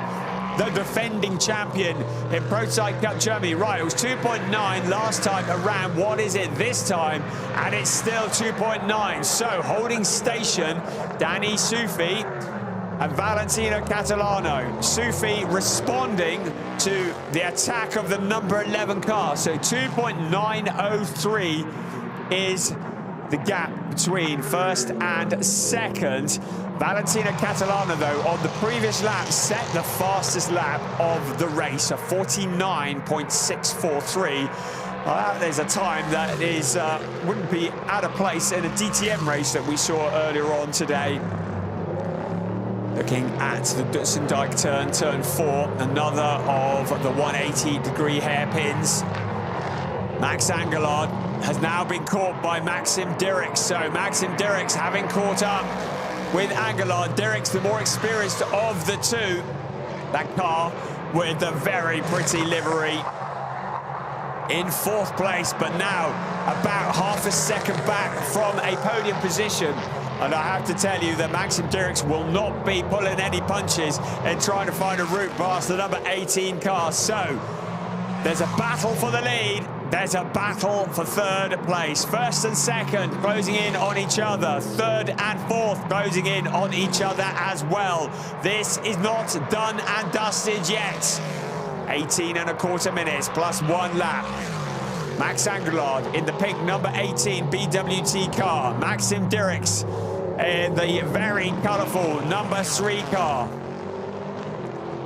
the defending champion in Prototype Cup Germany. Right, it was 2.9 last time around. What is it this time? And it's still 2.9. So holding station, Danny Sufi and Valentina Catalano. Sufi responding to the attack of the number 11 car. So 2.903 is the gap between first and second. Valentina Catalano, though, on the previous lap, set the fastest lap of the race, a 49.643. There's a time that is wouldn't be out of place in a DTM race that we saw earlier on today. Looking at the Dutzendijk turn, turn 4, another of the 180-degree hairpins. Max Angelard has now been caught by Maxim Dirks. So Maxim Dirks having caught up with Angelard. Dirks, the more experienced of the two. That car with the very pretty livery in 4th place, but now about half a second back from a podium position. And I have to tell you that Maxim Dirks will not be pulling any punches in trying to find a route past the number 18 car. So there's a battle for the lead. There's a battle for 3rd place. 1st and 2nd closing in on each other. 3rd and 4th closing in on each other as well. This is not done and dusted yet. 18.25 minutes plus 1 lap. Max Angelard in the pink number 18 BWT car. Maxim Dirks in the very colourful number 3 car.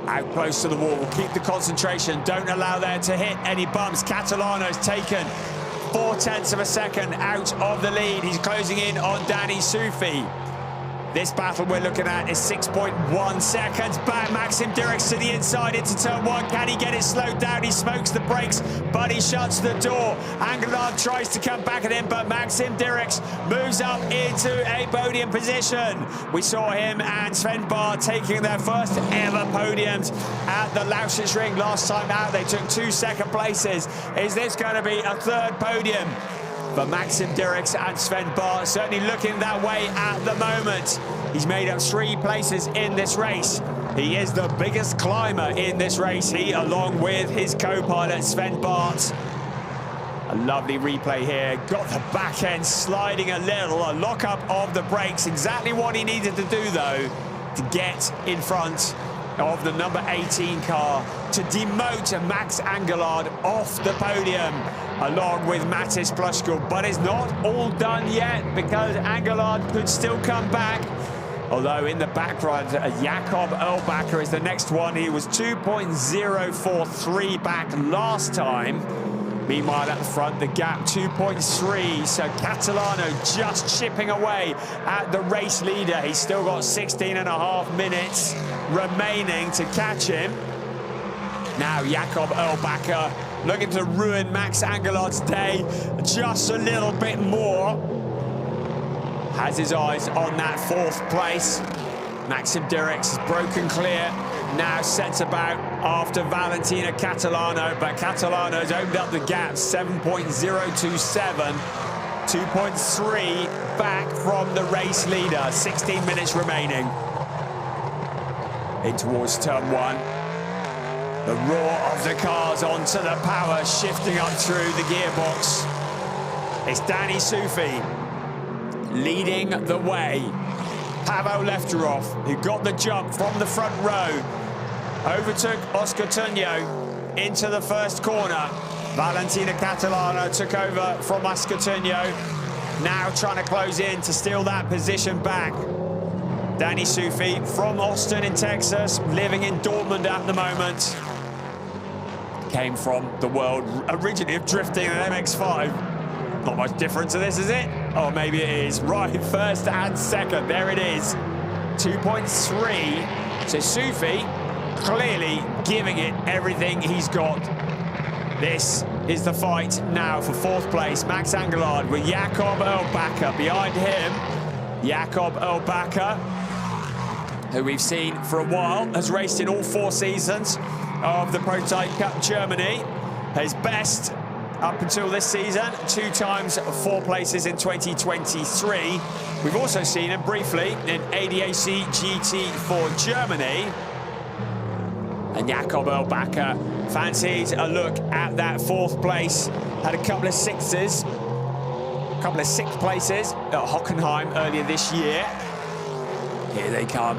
Out close to the wall, keep the concentration, don't allow there to hit any bumps. Catalano's taken 0.4 of a second out of the lead. He's closing in on Danny Sufi. This battle we're looking at is 6.1 seconds back. Maxim Dirks to the inside into turn 1. Can he get it slowed down? He smokes the brakes, but he shuts the door. Angelard tries to come back at him, but Maxim Dirks moves up into a podium position. We saw him and Sven Bahr taking their first ever podiums at the Norisring last time out. They took 2 second places. Is this going to be a 3rd podium for Maxim Dirks and Sven Bahr? Certainly looking that way at the moment. He's made up 3 places in this race. He is the biggest climber in this race. He, along with his co-pilot Sven Bahr. A lovely replay here. Got the back end sliding a little. A lock up of the brakes. Exactly what he needed to do, though, to get in front of the number 18 car to demote Max Angelard off the podium, along with Mattis Plushko. But it's not all done yet, because Angelard could still come back. Although in the background, Jakob Erlbacher is the next one. He was 2.043 back last time. Meanwhile, at the front, the gap 2.3. So Catalano just chipping away at the race leader. He's still got 16.5 minutes remaining to catch him. Now Jakob Erlbacher looking to ruin Max Angelard's day just a little bit more. Has his eyes on that 4th place. Maxim Dirks has broken clear. Now sets about after Valentina Catalano, but Catalano's opened up the gap, 7.027, 2.3 back from the race leader, 16 minutes remaining. In towards turn 1. The roar of the cars onto the power, shifting up through the gearbox. It's Danny Sufi leading the way. Pavel Lefterov, who got the jump from the front row, overtook Oscar Tunyo into the first corner. Valentina Catalano took over from Oscar Tunyo, now trying to close in to steal that position back. Danny Sufi from Austin in Texas, living in Dortmund at the moment. Came from the world originally of drifting an MX-5. Not much different to this, is it? Oh, maybe it is. Right, first and second, there it is. 2.3. So Sufi clearly giving it everything he's got. This is the fight now for 4th place. Max Angelard with Jakob Erlbacher behind him. Jakob Erlbacher, who we've seen for a while, has raced in all 4 seasons of the Prototype Cup Germany. His best up until this season, 2 times 4 places in 2023. We've also seen him briefly in ADAC GT for Germany. And Jakob Erlbacher fancied a look at that 4th place. Had a couple of 6s, a couple of 6th places at Hockenheim earlier this year. Here they come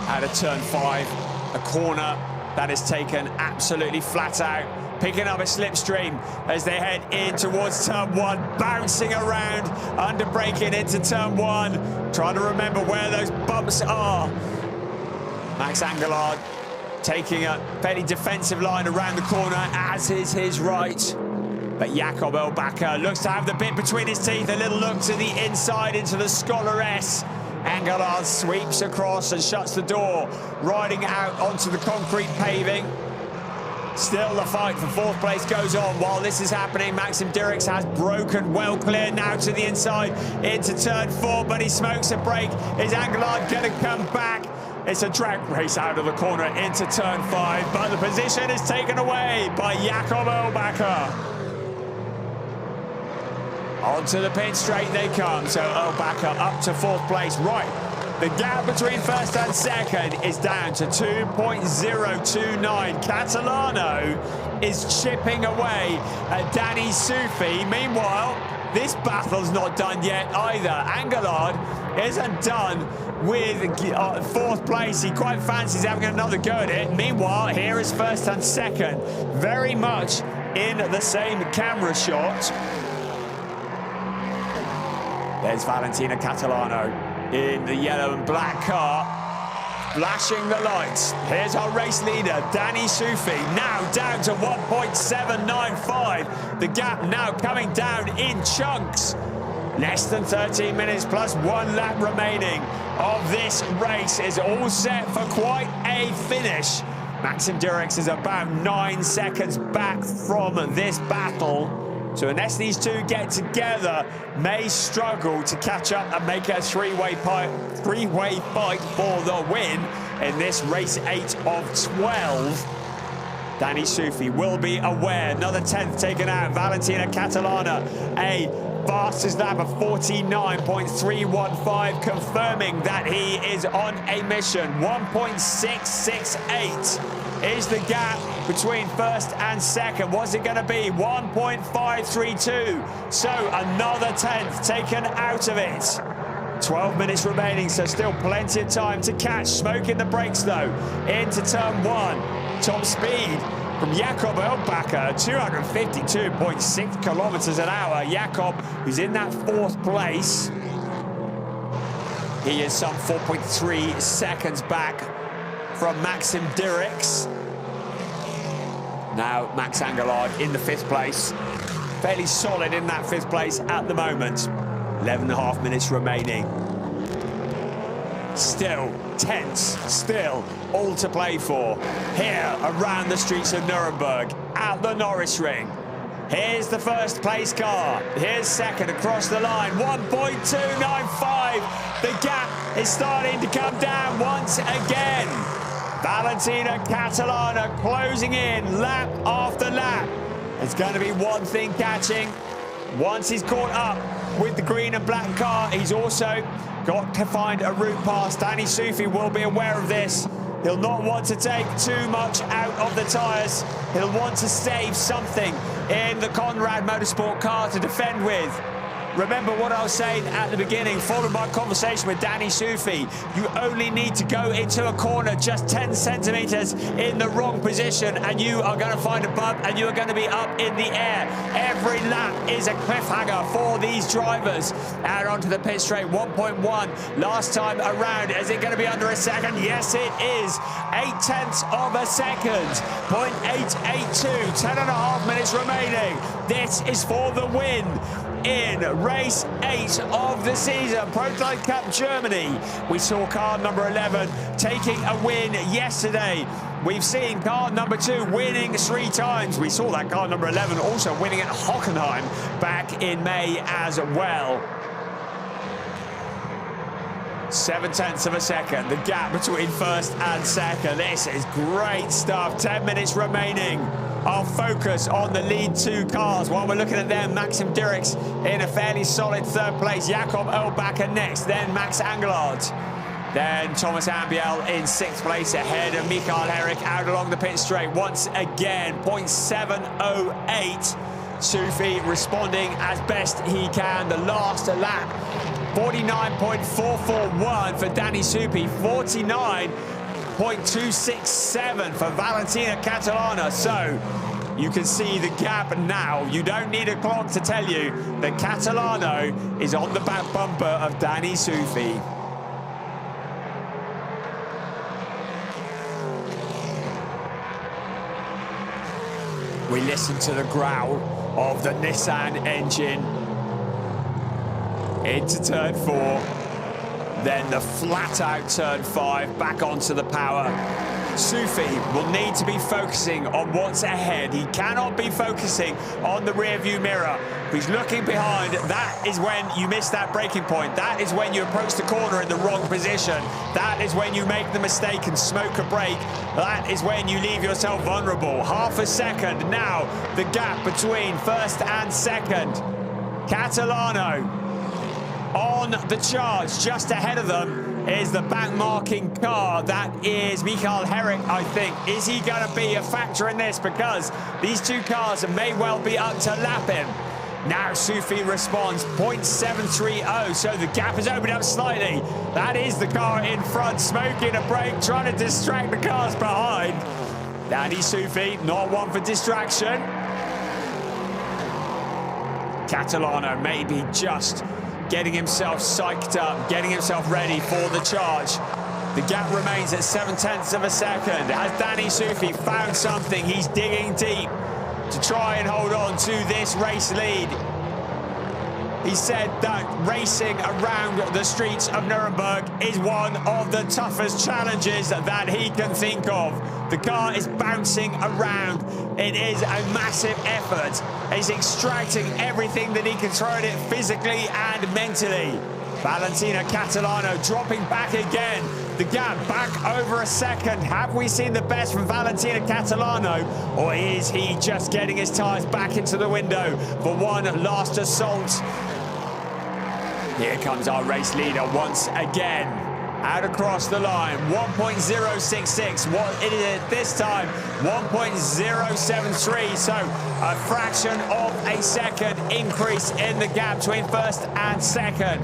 out of turn 5, a corner that is taken absolutely flat out, picking up a slipstream as they head in towards turn 1, bouncing around, under braking into turn 1, trying to remember where those bumps are. Max Angelard taking a fairly defensive line around the corner, as is his right. But Jakob Erlbacher looks to have the bit between his teeth, a little look to the inside into the Scholar S. Angelard sweeps across and shuts the door, riding out onto the concrete paving. Still the fight for 4th place goes on while this is happening. Maxim Dirks has broken well clear now to the inside into turn 4, but he smokes a break. Is Angelard going to come back? It's a drag race out of the corner into turn 5, but the position is taken away by Jakob Erlbacher. Onto the pit straight they come, so Erlbacher up to 4th place. Right, the gap between 1st and 2nd is down to 2.029. Catalano is chipping away at Danny Sufi. Meanwhile, this battle's not done yet either. Angelard isn't done with 4th place. He quite fancies having another go at it. Meanwhile, here is 1st and 2nd, very much in the same camera shot. There's Valentina Catalano in the yellow and black car, flashing the lights. Here's our race leader, Danny Sufi, now down to 1.795. The gap now coming down in chunks. Less than 13 minutes plus 1 lap remaining of this race is all set for quite a finish. Maxim Dirks is about 9 seconds back from this battle. So unless these two get together, may struggle to catch up and make a three-way fight for the win in this race 8 of 12. Danny Sufi will be aware. Another 10th taken out. Valentina Catalana, a fastest lap of 49.315, confirming that he is on a mission. 1.668 is the gap between 1st and 2nd. What's it going to be? 1.532. So another 10th taken out of it. 12 minutes remaining, so still plenty of time to catch. Smoke in the brakes, though, into turn 1. Top speed from Jakob Elbacker, 252.6 kilometers an hour. Jakob, who's in that 4th place. He is some 4.3 seconds back from Maxim Dirks. Now Max Angelard in the 5th place. Fairly solid in that 5th place at the moment. 11.5 minutes remaining. Still tense, still all to play for. Here around the streets of Nuremberg at the Norisring. Here's the 1st place car. Here's 2nd across the line. 1.295. The gap is starting to come down once again. Valentino Catalana closing in lap after lap. It's going to be one thing catching. Once he's caught up with the green and black car, he's also got to find a route past. Danny Sufi will be aware of this. He'll not want to take too much out of the tyres. He'll want to save something in the Conrad Motorsport car to defend with. Remember what I was saying at the beginning, followed by a conversation with Danny Sufi. You only need to go into a corner just 10 centimetres in the wrong position and you are going to find a bump and you are going to be up in the air. Every lap is a cliffhanger for these drivers. Out onto the pit straight, 1.1 last time around. Is it going to be under a second? Yes, it is. 0.8 of a second. 0.882, 10.5 minutes remaining. This is for the win in race 8 of the season, Prototype Cup Germany. We saw car number 11 taking a win yesterday. We've seen car number 2 winning 3 times. We saw that car number 11 also winning at Hockenheim back in May as well. 0.7 of a second, the gap between 1st and 2nd. This is great stuff. 10 minutes remaining. I'll focus on the lead 2 cars while we're looking at them. Maxim Dirks in a fairly solid 3rd place. Jakob Elbacker next, then Max Angelard. Then Thomas Ambiel in 6th place ahead of Michael Herrick out along the pit straight. Once again, 0.708. Sufi responding as best he can. The last lap, 49.441 for Danny Sufi, 49.267 for Valentina Catalana. So you can see the gap now. You don't need a clock to tell you that Catalano is on the back bumper of Danny Sufi. We listen to the growl of the Nissan engine into turn 4. Then the flat-out turn 5, back onto the power. Sufi will need to be focusing on what's ahead. He cannot be focusing on the rear-view mirror. If he's looking behind, that is when you miss that braking point. That is when you approach the corner in the wrong position. That is when you make the mistake and smoke a brake. That is when you leave yourself vulnerable. Half a second now, the gap between 1st and 2nd. Catalano on the charge. Just ahead of them is the back-marking car. That is Michael Herrick, I think. Is he going to be a factor in this? Because these 2 cars may well be up to lap him. Now Sufi responds, 0.730, so the gap has opened up slightly. That is the car in front, smoking a brake, trying to distract the cars behind. Danny Sufi, not one for distraction. Catalano maybe just getting himself psyched up, getting himself ready for the charge. The gap remains at 0.7 of a second. Has Danny Sufi found something? He's digging deep to try and hold on to this race lead. He said that racing around the streets of Nuremberg is one of the toughest challenges that he can think of. The car is bouncing around. It is a massive effort. He's extracting everything that he can throw at it physically and mentally. Valentina Catalano dropping back again. The gap back over a second. Have we seen the best from Valentina Catalano? Or is he just getting his tyres back into the window for one last assault? Here comes our race leader once again. Out across the line, 1.066. What it is this time, 1.073. So a fraction of a second increase in the gap between 1st and 2nd.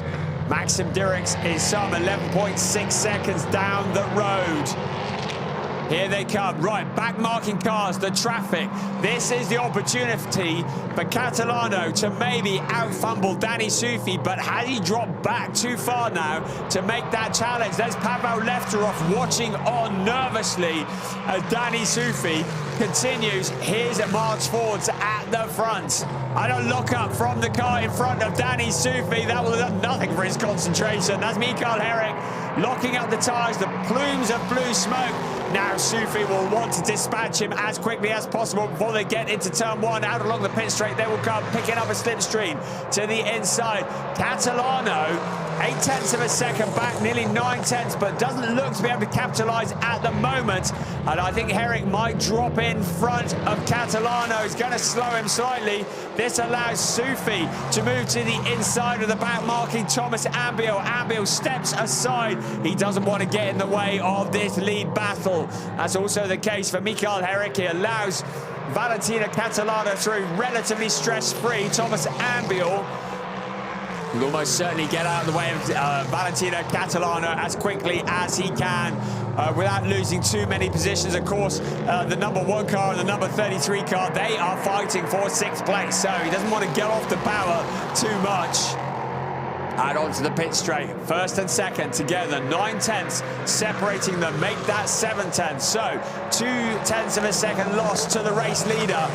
Maxim Dirks is some 11.6 seconds down the road. Here they come. Right, back marking cars, the traffic. This is the opportunity for Catalano to maybe out-fumble Danny Sufi, but has he dropped back too far now to make that challenge? There's Pavel Lefterov watching on nervously as Danny Sufi continues his march forwards at the front. And a lock-up from the car in front of Danny Sufi. That will have done nothing for his concentration. That's Mikael Herrick locking up the tyres, the plumes of blue smoke. Now Sufi will want to dispatch him as quickly as possible before they get into turn one. Out along the pit straight, they will come, picking up a slipstream to the inside. Catalano, 0.8 of a second back, nearly 0.9, but doesn't look to be able to capitalise at the moment. And I think Herrick might drop in front of Catalano. He's going to slow him slightly. This allows Sufi to move to the inside of the back, marking Thomas Ambiel. Ambiel steps aside. He doesn't want to get in the way of this lead battle. That's also the case for Mikael Herrick. He allows Valentina Catalano through relatively stress-free. Thomas Ambiel will almost certainly get out of the way of Valentina Catalano as quickly as he can without losing too many positions. Of course, the number 1 car and the number 33 car, they are fighting for 6th place, so he doesn't want to get off the power too much. Out onto the pit straight, first and second together, 0.9 separating them, make that 0.7. So 0.2 of a second loss to the race leader,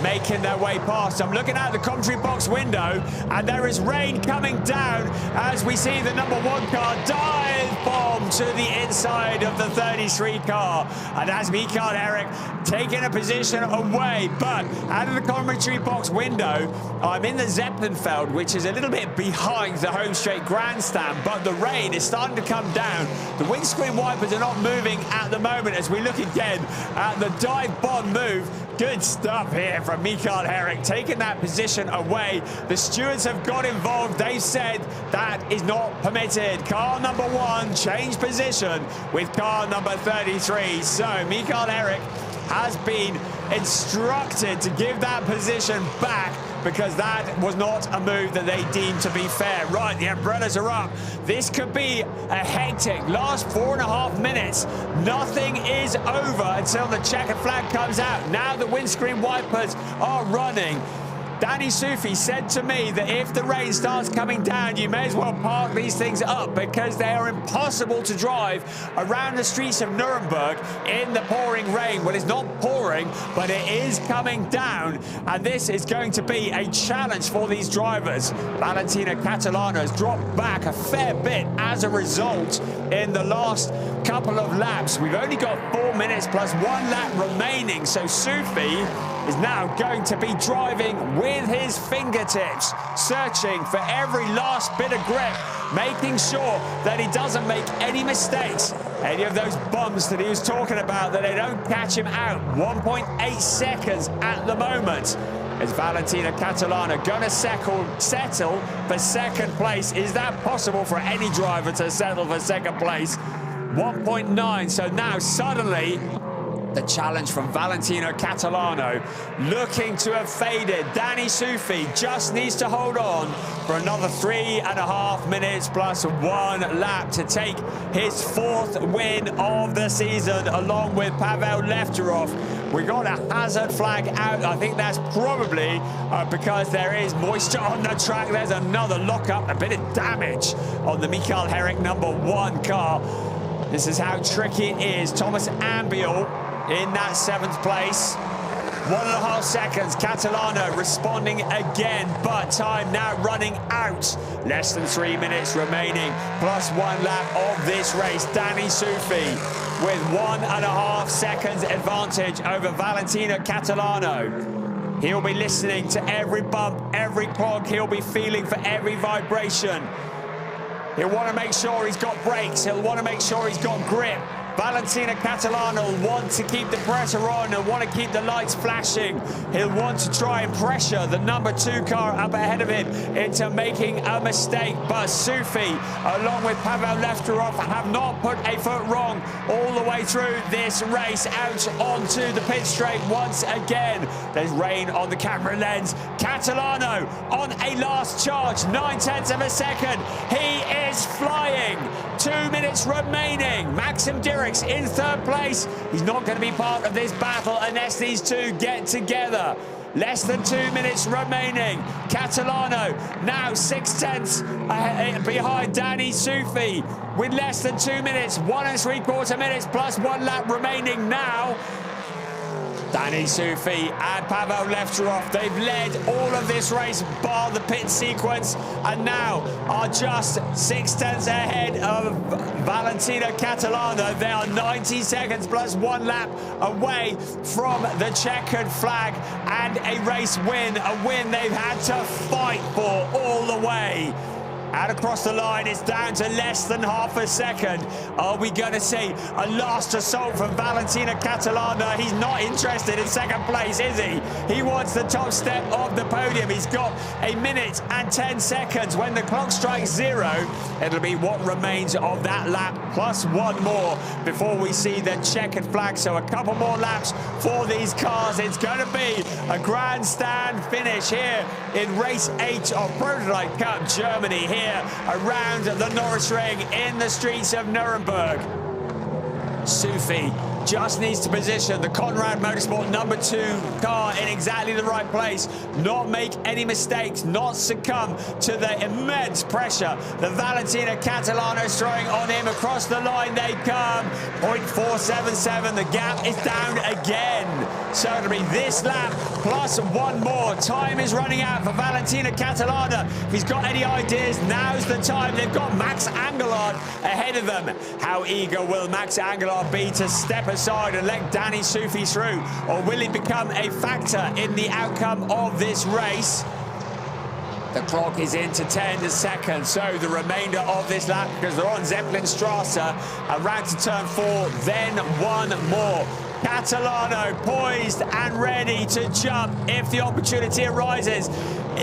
making their way past. I'm looking out the commentary box window, and there is rain coming down as we see the number 1 car dive bomb to the inside of the 33 car. And as Mikael Herrick taking a position away, but out of the commentary box window, I'm in the Zeppelinfeld, which is a little bit behind the home straight grandstand, but the rain is starting to come down. The windscreen wipers are not moving at the moment as we look again at the dive bomb move. Good stuff here from Mikael Herrick, taking that position away. The stewards have got involved. They said that is not permitted. Car number 1 changed position with car number 33. So Mikael Herrick has been instructed to give that position back because that was not a move that they deemed to be fair. Right, the umbrellas are up. This could be a hectic last 4.5 minutes. Nothing is over until the checkered flag comes out. Now the windscreen wipers are running. Danny Sufi said to me that if the rain starts coming down, you may as well park these things up because they are impossible to drive around the streets of Nuremberg in the pouring rain. Well, it's not pouring, but it is coming down, and this is going to be a challenge for these drivers. Valentina Catalano has dropped back a fair bit as a result in the last couple of laps. We've only got 4 minutes plus 1 lap remaining, so Sufi is now going to be driving with his fingertips, searching for every last bit of grip, making sure that he doesn't make any mistakes, any of those bumps that he was talking about, that they don't catch him out. 1.8 seconds at the moment. Is Valentina Catalano going to settle for second place? Is that possible for any driver to settle for second place? 1.9, so now suddenly the challenge from Valentino Catalano looking to have faded. Danny Sufi just needs to hold on for another 3.5 minutes plus 1 lap to take his 4th win of the season, along with Pavel Lefterov. We got a hazard flag out. I think that's probably because there is moisture on the track. There's another lockup, a bit of damage on the Mikael Herrick number 1 car. This is how tricky it is. Thomas Ambiel in that 7th place. 1.5 seconds. Catalano responding again, but time now running out. Less than 3 minutes remaining, plus 1 lap of this race. Danny Sufi with 1.5 seconds advantage over Valentina Catalano. He'll be listening to every bump, every clog. He'll be feeling for every vibration. He'll want to make sure he's got brakes. He'll want to make sure he's got grip. Valentino Catalano will want to keep the pressure on and want to keep the lights flashing. He'll want to try and pressure the number 2 car up ahead of him into making a mistake. But Sufi, along with Pavel Lefterov, have not put a foot wrong all the way through this race. Out onto the pit straight once again. There's rain on the camera lens. Catalano on a last charge, 9/10 of a second. He is flying. 2 minutes remaining. Maxim Dirks in 3rd place. He's not going to be part of this battle unless these two get together. Less than 2 minutes remaining. Catalano now 6/10 behind Danny Sufi with less than 2 minutes. 1 3/4 minutes plus 1 lap remaining now. Danny Sufi and Pavel Lefterov, they've led all of this race bar the pit sequence and now are just 6/10 ahead of Valentino Catalano. They are 90 seconds plus 1 lap away from the checkered flag and a race win, a win they've had to fight for all the way. Out across the line, it's down to less than half a second. Are we going to see a last assault from Valentino Catalano? He's not interested in 2nd place, is he? He wants the top step of the podium. He's got 1 minute and 10 seconds. When the clock strikes 0, it'll be what remains of that lap plus 1 more before we see the checkered flag. So a couple more laps for these cars. It's going to be a grandstand finish here in race 8 of Prototype Cup Germany, here around the Norisring in the streets of Nuremberg. Sufi just needs to position the Conrad Motorsport number 2 car in exactly the right place, not make any mistakes, not succumb to the immense pressure that Valentino Catalano is throwing on him. Across the line they come, 0.477, the gap is down again. So it'll be this lap plus 1 more. Time is running out for Valentino Catalano. If he's got any ideas, now's the time. They've got Max Angelard ahead of them. How eager will Max Angelard be to step aside and let Danny Sufi through? Or will he become a factor in the outcome of this race? The clock is into 10 seconds, so the remainder of this lap, because they're on Zeppelinstrasse, around to turn 4, then 1 more. Catalano poised and ready to jump if the opportunity arises.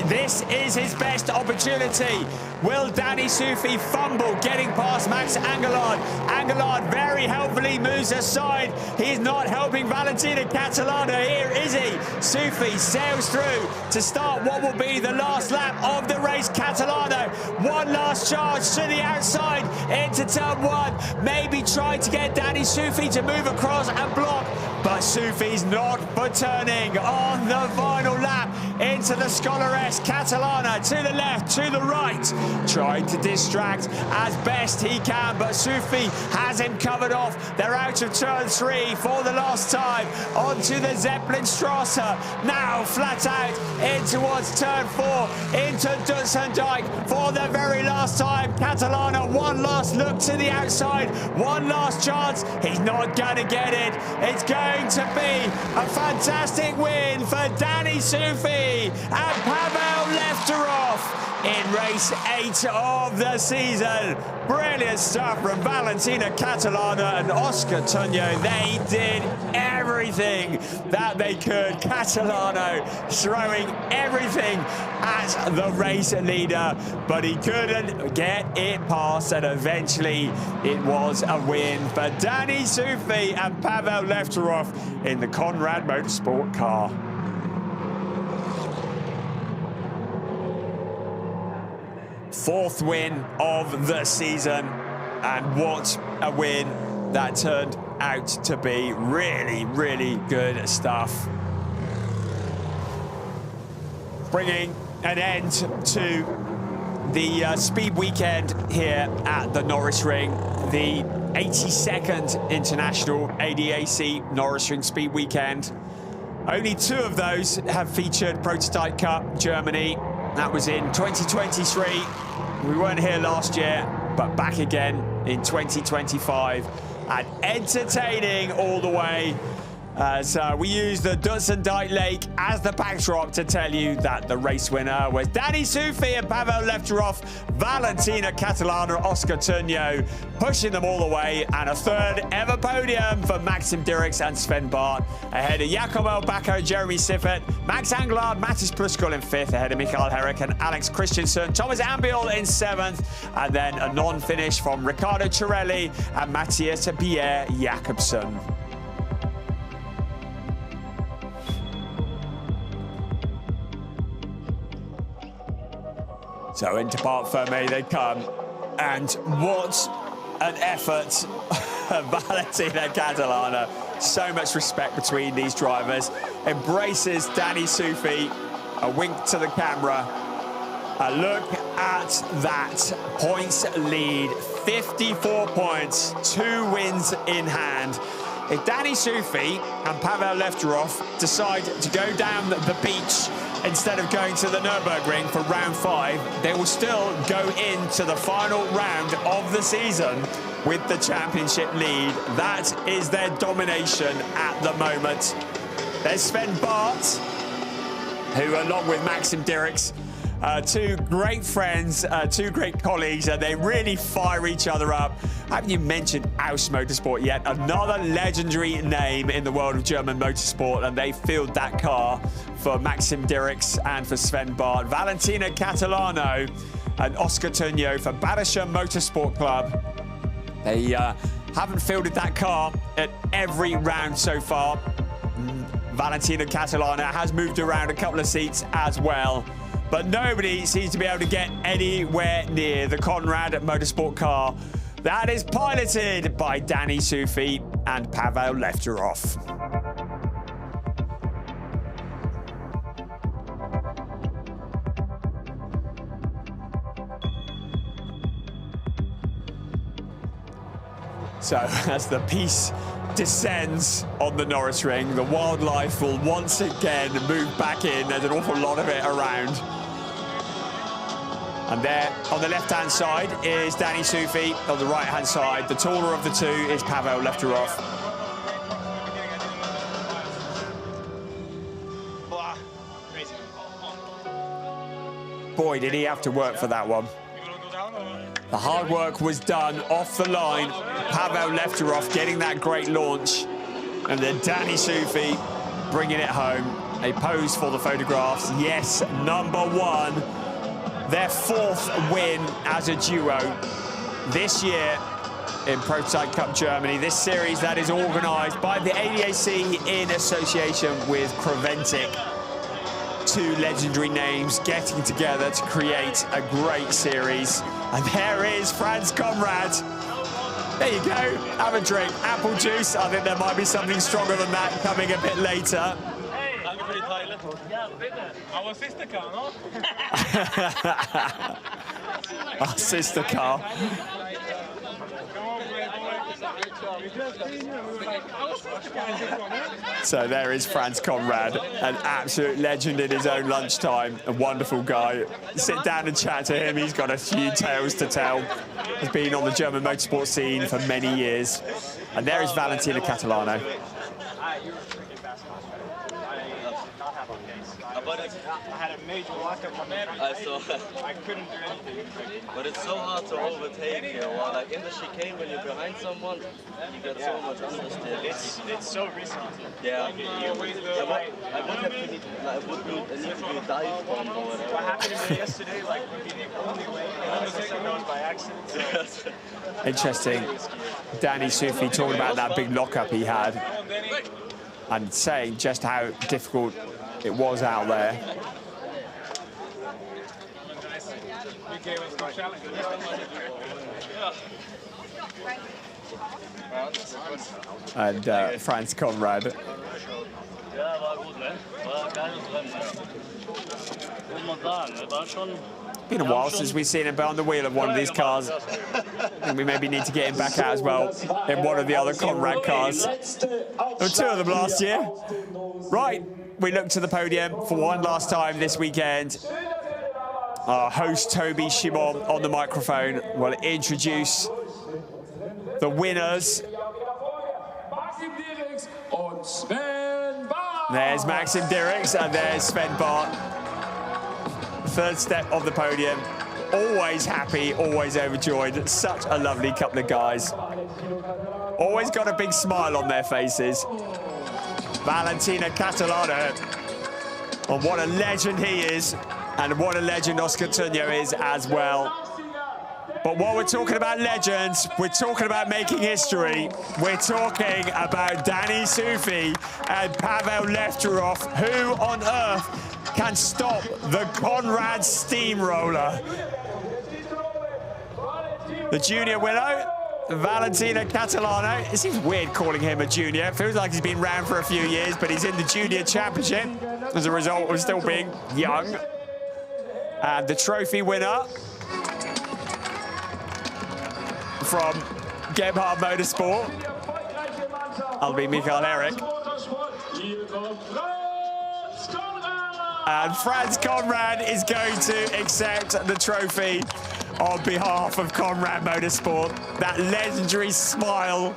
This is his best opportunity. Will Danny Sufi fumble getting past Max Angelard? Angelard very helpfully moves aside. He's not helping Valentino Catalano here, is he? Sufi sails through to start what will be the last lap of the race. Catalano, one last charge to the outside into turn 1. Maybe try to get Danny Sufi to move across and block. But Sufi's not for turning on the final lap into the Scholaress. Catalano to the left, to the right, trying to distract as best he can, but Sufi has him covered off. They're out of turn 3 for the last time onto the Zeppelinstrasse. Now flat out in towards turn 4 into Dutzendijk for the very last time. Catalano, one last look to the outside, one last chance. He's not going to get it. It's going to be a fantastic win for Danny Sufi and Pavel Lefterov in race 8 of the season. Brilliant stuff from Valentino Catalano and Oscar Tunyo. They did everything that they could. Catalano throwing everything at the race leader, but he couldn't get it past, and eventually it was a win for Danny Sufi and Pavel Lefterov in the Conrad Motorsport car. Fourth win of the season, and what a win that turned out to be. Really, really good stuff. Bringing an end to the speed weekend here at the Norisring, the 82nd International ADAC Norisring Speed Weekend. Only 2 of those have featured Prototype Cup Germany. That was in 2023. We weren't here last year, but back again in 2025. And entertaining all the way. So we used the Dutzendite Lake as the backdrop to tell you that the race winner was Danny Sufi and Pavel Lefterov, Valentina Catalana, Oscar Turnio, pushing them all the way, and a third ever podium for Maxim Dirks and Sven Bart, ahead of Jakob Elbacko, Jeremy Siffert, Max Anglard, Mattis Pruskal in 5th, ahead of Mikael Herrick and Alex Christensen, Thomas Ambiol in 7th, and then a non-finish from Riccardo Cirelli and Matthias Pierre Jakobsen. So into Parc Fermé they come, and what an effort. Valentina Catalana, so much respect between these drivers, embraces Danny Sufi, a wink to the camera, a look at that points lead, 54 points, 2 wins in hand. If Danny Sufi and Pavel Lefterov decide to go down the beach instead of going to the Nürburgring for round 5, they will still go into the final round of the season with the championship lead. That is their domination at the moment. There's Sven Bart, who, along with Maxim Dirks, 2 great friends, 2 great colleagues, and they really fire each other up. Haven't you mentioned Aus Motorsport yet? Another legendary name in the world of German motorsport, and they filled that car for Maxim Dirks and for Sven Bart. Valentina Catalano and Oscar Turnio for Badischer Motorsport Club. They haven't fielded that car at every round so far. Valentina Catalana has moved around a couple of seats as well, but nobody seems to be able to get anywhere near the Conrad Motorsport car that is piloted by Danny Sufi and Pavel Lefterov. So as the peace descends on the Norisring, the wildlife will once again move back in. There's an awful lot of it around. And there, on the left-hand side, is Danny Sufi. On the right-hand side, the taller of the 2 is Pavel Lefterov. Boy, did he have to work for that one. The hard work was done off the line. Pavel Lefterov getting that great launch. And then Danny Sufi bringing it home. They pose for the photographs. Yes, #1. Their 4th win as a duo this year in Prototype Cup Germany. This series that is organised by the ADAC in association with Creventic. 2 legendary names getting together to create a great series. And there is Franz Conrad. There you go, have a drink. Apple juice, I think there might be something stronger than that coming a bit later. Our sister car, no? Our sister car. So there is Franz Conrad, an absolute legend in his own lunchtime, a wonderful guy. Sit down and chat to him, he's got a few tales to tell. He's been on the German motorsport scene for many years. And there is Valentina Catalano. But I had a major lockup on that. I couldn't do anything. But it's so hard to overtake here. Well, like in the chicane, when you're behind someone, you get so much understeer. It's so risky. Yeah. I would need to do a dive bomb or whatever. What happened to me yesterday, like, would be the only way. And I was by accident. So. Interesting. Danny Sufi talking about that big lockup he had and saying just how difficult it was out there. And Franz Conrad. Been a while since we've seen him behind the wheel of one of these cars. I think we maybe need to get him back out as well in one of the other Conrad cars. There were 2 of them last year. Right, we look to the podium for one last time this weekend. Our host, Toby Shimon, on the microphone will introduce the winners. Maxim Dirks und There's Maxim Dirks and there's Sven Bart. Third step of the podium. Always happy, always overjoyed. Such a lovely couple of guys. Always got a big smile on their faces. Valentina Catalano. And what a legend he is. And what a legend Oscar Tunyo is as well. But while we're talking about legends, we're talking about making history. We're talking about Danny Sufi and Pavel Lefterov. Who on earth can stop the Conrad steamroller? The junior winner, Valentina Catalano. It seems weird calling him a junior. It feels like he's been around for a few years, but he's in the junior championship as a result of still being young. And the trophy winner from Gebhard Motorsport, I'll be Michael Eric. And Franz Conrad is going to accept the trophy on behalf of Conrad Motorsport. That legendary smile,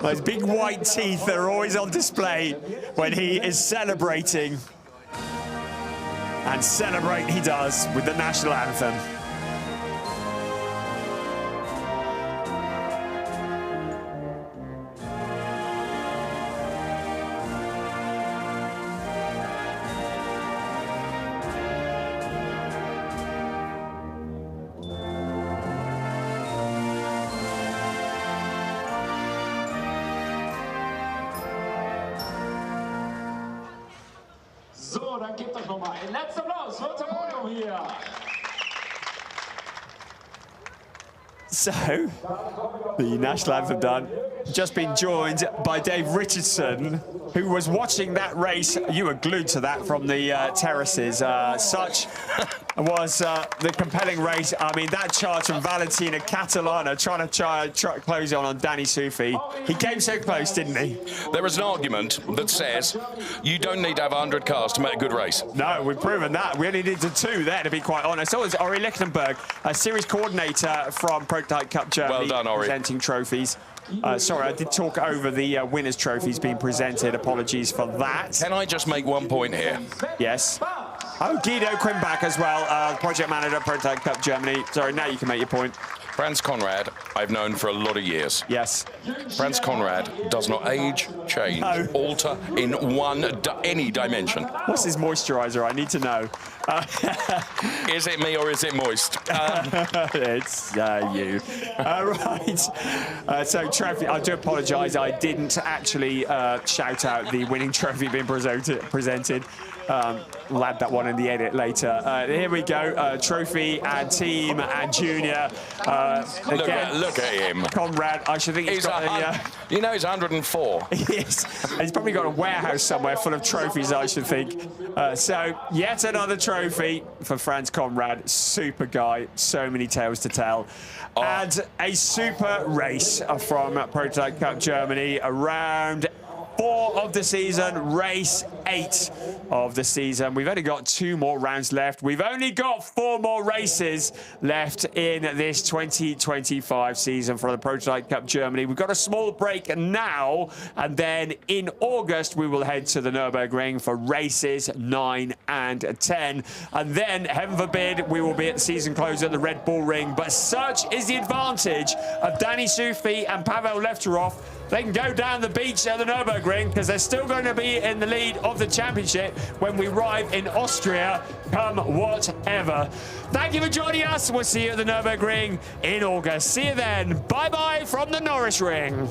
those big white teeth that are always on display when he is celebrating. And celebrate he does with the national anthem. So, dann gebt euch nochmal einen letzten Applaus für unser Podium hier. So, the national anthem done. Just been joined by Dave Richardson, who was watching that race. You were glued to that from the terraces. Such was the compelling race. I mean, that charge from Valentina Catalano trying to close on Danny Sufi. He came so close, didn't he? There is an argument that says you don't need to have 100 cars to make a good race. No, we've proven that. We only needed 2 there, to be quite honest. So was Ori Lichtenberg, a series coordinator from Prototype Cup Germany, well done, Ori. presenting trophies. Sorry, I did talk over the winners' trophies being presented. Apologies for that. Can I just make one point here? Yes. Oh, Guido Quimbach as well, project manager, Prototype Cup Germany. Sorry, now you can make your point. Franz Conrad, I've known for a lot of years. Yes. Franz Conrad does not age, change, alter in any dimension. What's his moisturiser? I need to know. Is it me or is it moist? It's you. Right. So trophy, I do apologise. I didn't actually shout out the winning trophy being presented. We'll add that one in the edit later. Here we go. Trophy and team and junior. Again, Look at him. Conrad, I should think he's got you know, he's 104. Yes, he's probably got a warehouse somewhere full of trophies, I should think. So yet another trophy for Franz Conrad. Super guy, so many tales to tell. And a super race from Prototype Cup Germany, around 4 of the season, race 8 of the season. We've only got 2 more rounds left. We've only got 4 more races left in this 2025 season for the Prototype Cup Germany. We've got a small break now, and then in August we will head to the Nürburgring for races 9 and 10. And then, heaven forbid, we will be at the season close at the Red Bull Ring. But such is the advantage of Danny Sufi and Pavel Lefterov. They can go down the beach at the Nürburgring because they're still going to be in the lead of the championship when we arrive in Austria, come whatever. Thank you for joining us. We'll see you at the Nürburgring in August. See you then. Bye-bye from the Norisring.